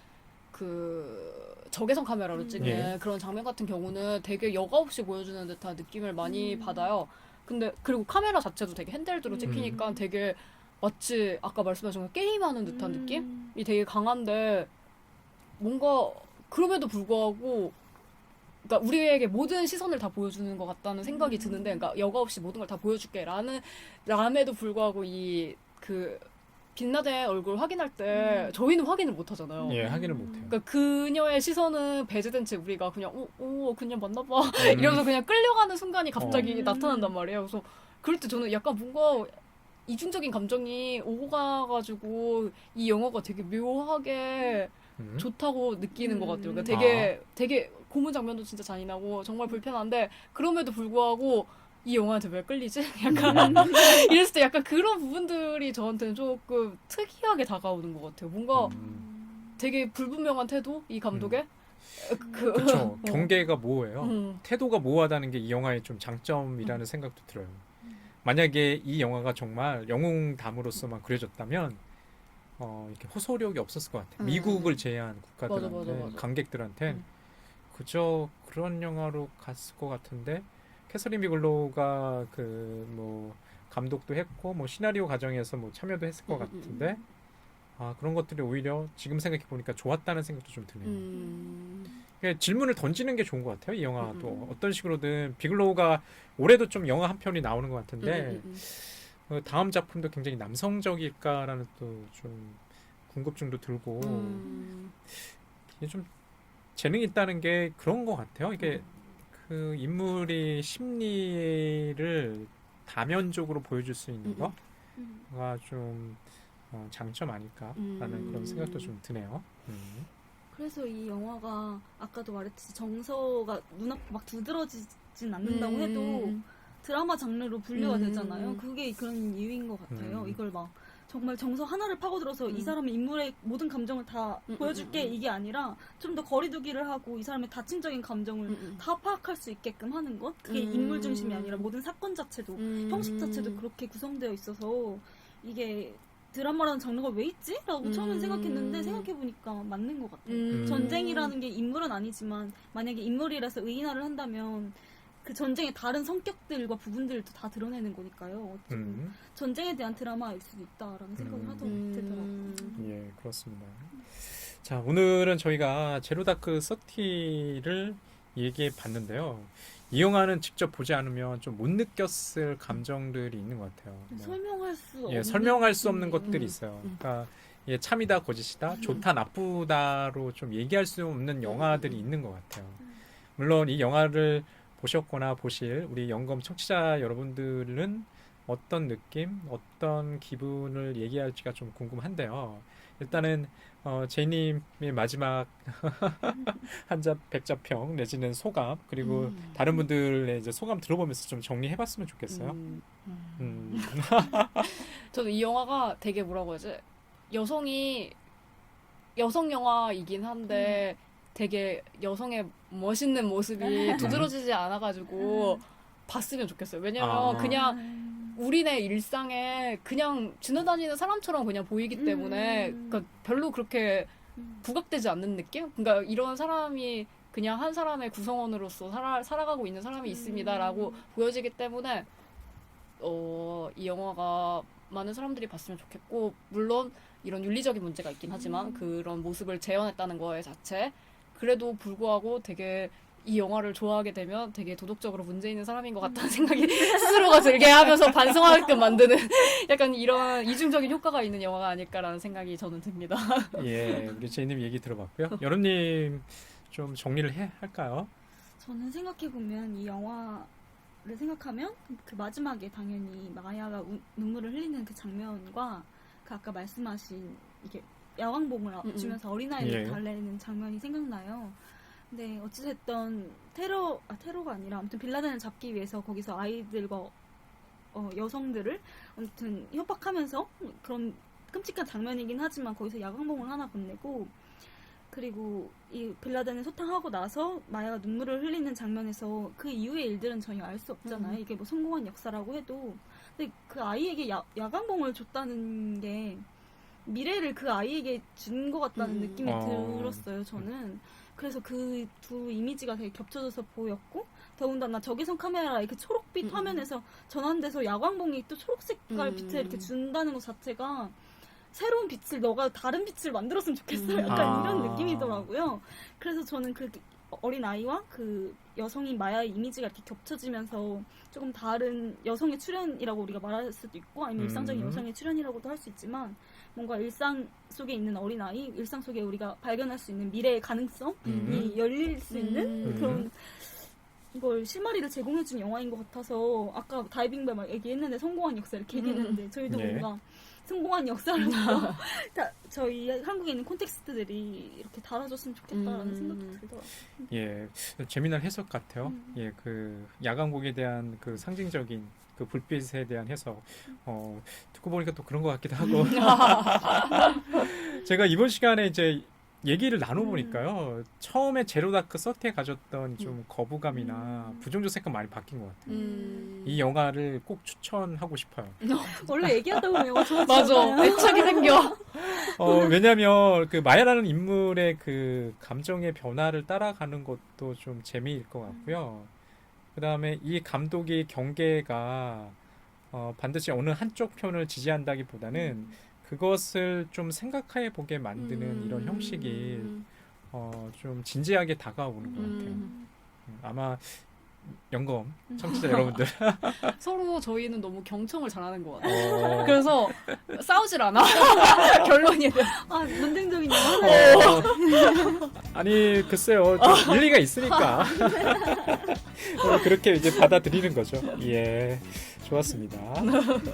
그 적외선 카메라로 찍는 예. 그런 장면 같은 경우는 되게 여과 없이 보여주는 듯한 느낌을 많이 받아요. 근데 그리고 카메라 자체도 되게 핸들드로 찍히니까 되게 마치 아까 말씀하신 것 게임하는 듯한 느낌이 되게 강한데 뭔가 그럼에도 불구하고 그러니까 우리에게 모든 시선을 다 보여주는 것 같다는 생각이 드는데 그러니까 여과 없이 모든 걸 다 보여줄게 람에도 불구하고 이 그 빛나의 얼굴 확인할 때 저희는 확인을 못 하잖아요. 예, 확인을 못해요. 그러니까 그녀의 시선은 배제된 채 우리가 그냥 그녀 맞나 봐 이러면서 그냥 끌려가는 순간이 갑자기 나타난단 말이에요. 그래서 그럴 때 저는 약간 뭔가 이중적인 감정이 오고 가가지고 이 영화가 되게 묘하게 좋다고 느끼는 것 같아요. 그러니까 되게 고문 장면도 진짜 잔인하고 정말 불편한데 그럼에도 불구하고 이 영화한테 왜 끌리지? 약간 이랬을 때 약간 그런 부분들이 저한테는 조금 특이하게 다가오는 것 같아요. 뭔가 되게 불분명한 태도 이 감독의 그렇죠. 경계가 모호해요. 태도가 모호하다는 게 이 영화의 좀 장점이라는 생각도 들어요. 만약에 이 영화가 정말 영웅담으로서만 그려졌다면 이렇게 호소력이 없었을 것 같아요. 미국을 제외한 국가들한테 맞아. 관객들한테 그저 그런 영화로 갔을 것 같은데 캐서린 비글로우가 그 뭐 감독도 했고 뭐 시나리오 과정에서 뭐 참여도 했을 것 같은데 그런 것들이 오히려 지금 생각해 보니까 좋았다는 생각도 좀 드네요. 그러니까 질문을 던지는 게 좋은 것 같아요. 이 영화도 어떤 식으로든 비글로우가 올해도 좀 영화 한 편이 나오는 것 같은데 다음 작품도 굉장히 남성적일까라는 또 좀 궁금증도 들고 이게 좀 재능이 있다는 게 그런 것 같아요. 이게 그 인물이 심리를 다면적으로 보여줄 수 있는 거가 좀 장점 아닐까라는 그런 생각도 좀 드네요. 그래서 이 영화가 아까도 말했듯이 정서가 눈앞에 막 두드러지진 않는다고 해도 드라마 장르로 분류가 되잖아요. 그게 그런 이유인 것 같아요. 이걸 막 정말 정서 하나를 파고들어서 이 사람의 인물의 모든 감정을 다 보여줄게 이게 아니라 좀 더 거리두기를 하고 이 사람의 다층적인 감정을 다 파악할 수 있게끔 하는 것 그게 인물 중심이 아니라 모든 사건 자체도 형식 자체도 그렇게 구성되어 있어서 이게 드라마라는 장르가 왜 있지? 라고 처음엔 생각했는데 생각해보니까 맞는 것 같아요. 전쟁이라는 게 인물은 아니지만 만약에 인물이라서 의인화를 한다면 그 전쟁의 다른 성격들과 부분들도 다 드러내는 거니까요. 전쟁에 대한 드라마일 수도 있다라는 생각을 되더라고요. 예, 그렇습니다. 자, 오늘은 저희가 제로다크 30를 얘기해 봤는데요. 이 영화는 직접 보지 않으면 좀 못 느꼈을 감정들이 있는 것 같아요. 설명할 수 없는 것들이 있어요. 그러니까 참이다 거짓이다 좋다 나쁘다로 좀 얘기할 수 없는 영화들이 있는 것 같아요. 물론 이 영화를 보셨거나 보실 우리 영검 청취자 여러분들은 어떤 느낌, 어떤 기분을 얘기할지가 좀 궁금한데요. 일단은 제이님의 마지막 백자평 내지는 소감 그리고 다른 분들의 이제 소감 들어보면서 좀 정리해봤으면 좋겠어요. 저도 이 영화가 되게 뭐라고 하지? 여성 영화이긴 한데 되게 여성의 멋있는 모습이 두드러지지 않아가지고 봤으면 좋겠어요. 왜냐면 그냥 우리네 일상에 그냥 지나다니는 사람처럼 그냥 보이기 때문에 그러니까 별로 그렇게 부각되지 않는 느낌? 그러니까 이런 사람이 그냥 한 사람의 구성원으로서 살아가고 있는 사람이 있습니다라고 보여지기 때문에 이 영화가 많은 사람들이 봤으면 좋겠고 물론 이런 윤리적인 문제가 있긴 하지만 그런 모습을 재현했다는 거에 자체 그래도 불구하고 되게 이 영화를 좋아하게 되면 되게 도덕적으로 문제 있는 사람인 것 같다는 생각이 스스로가 들게 하면서 반성하게끔 만드는 약간 이런 이중적인 효과가 있는 영화가 아닐까라는 생각이 저는 듭니다. 예, 우리 제이님 얘기 들어봤고요. 여름님 좀 정리를 할까요? 저는 생각해보면 이 영화를 생각하면 그 마지막에 당연히 마야가 눈물을 흘리는 그 장면과 그 아까 말씀하신 이게 야광봉을 주면서 어린아이를 예. 달래는 장면이 생각나요. 근데 어찌됐든 테러가 아니라 아무튼 빌라덴을 잡기 위해서 거기서 아이들과 여성들을 아무튼 협박하면서 그런 끔찍한 장면이긴 하지만 거기서 야광봉을 하나 건네고 그리고 이 빌라덴을 소탕하고 나서 마야가 눈물을 흘리는 장면에서 그 이후의 일들은 전혀 알 수 없잖아요. 이게 뭐 성공한 역사라고 해도 근데 그 아이에게 야광봉을 줬다는 게 미래를 그 아이에게 준 것 같다는 느낌이 들었어요. 저는 그래서 그 두 이미지가 되게 겹쳐져서 보였고 더군다나 적외선 카메라 그 초록빛 화면에서 전환돼서 야광봉이 또 초록색 빛을 이렇게 준다는 것 자체가 새로운 빛을 너가 다른 빛을 만들었으면 좋겠어요. 약간 이런 느낌이더라고요. 그래서 저는 그 어린 아이와 그 여성인 마야의 이미지가 이렇게 겹쳐지면서 조금 다른 여성의 출현이라고 우리가 말할 수도 있고 아니면 일상적인 여성의 출현이라고도 할 수 있지만 뭔가 일상 속에 있는 어린 아이, 일상 속에 우리가 발견할 수 있는 미래의 가능성이 열릴 수 있는 그런 이걸 실마리를 제공해준 영화인 것 같아서 아까 다이빙벨 막 얘기했는데 성공한 역사 이렇게 얘기했는데 저희도 뭔가 성공한 역사를 저희 한국에 있는 콘텍스트들이 이렇게 달아줬으면 좋겠다라는 생각도 들더라고요. 예, 재미난 해석 같아요. 예, 그 야광봉에 대한 그 상징적인 그 불빛에 대한 해석. 듣고 보니까 또 그런 것 같기도 하고. 제가 이번 시간에 이제 얘기를 나눠보니까요. 처음에 제로다크 서티에 가졌던 좀 거부감이나 부정적 생각 많이 바뀐 것 같아요. 이 영화를 꼭 추천하고 싶어요. 원래 얘기하다 보면 영화 좋아지잖아요. 맞아. 애착이 생겨. 왜냐면 그 마야라는 인물의 그 감정의 변화를 따라가는 것도 좀 재미일 것 같고요. 그 다음에 이 감독의 경계가 반드시 어느 한쪽 편을 지지한다기보다는 그것을 좀 생각해 보게 만드는 이런 형식이 좀 진지하게 다가오는 것 같아요. 아마 영검 청취자 여러분들 서로 저희는 너무 경청을 잘하는 것 같아요. 그래서 싸우질 않아. 결론이. 논쟁적인 영화. 아니 글쎄요 좀 일리가 있으니까 그렇게 이제 받아들이는 거죠. 예. 좋았습니다.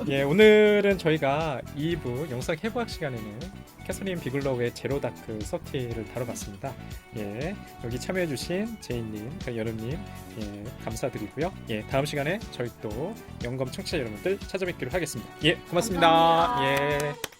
예, 오늘은 저희가 2부 영상 해부학 시간에는 캐서린 비글로우의 제로다크 서티를 다뤄봤습니다. 예, 여기 참여해주신 제이님, 여름님, 예, 감사드리고요. 예, 다음 시간에 저희 또 영검 청취자 여러분들 찾아뵙기로 하겠습니다. 예, 고맙습니다. 감사합니다. 예.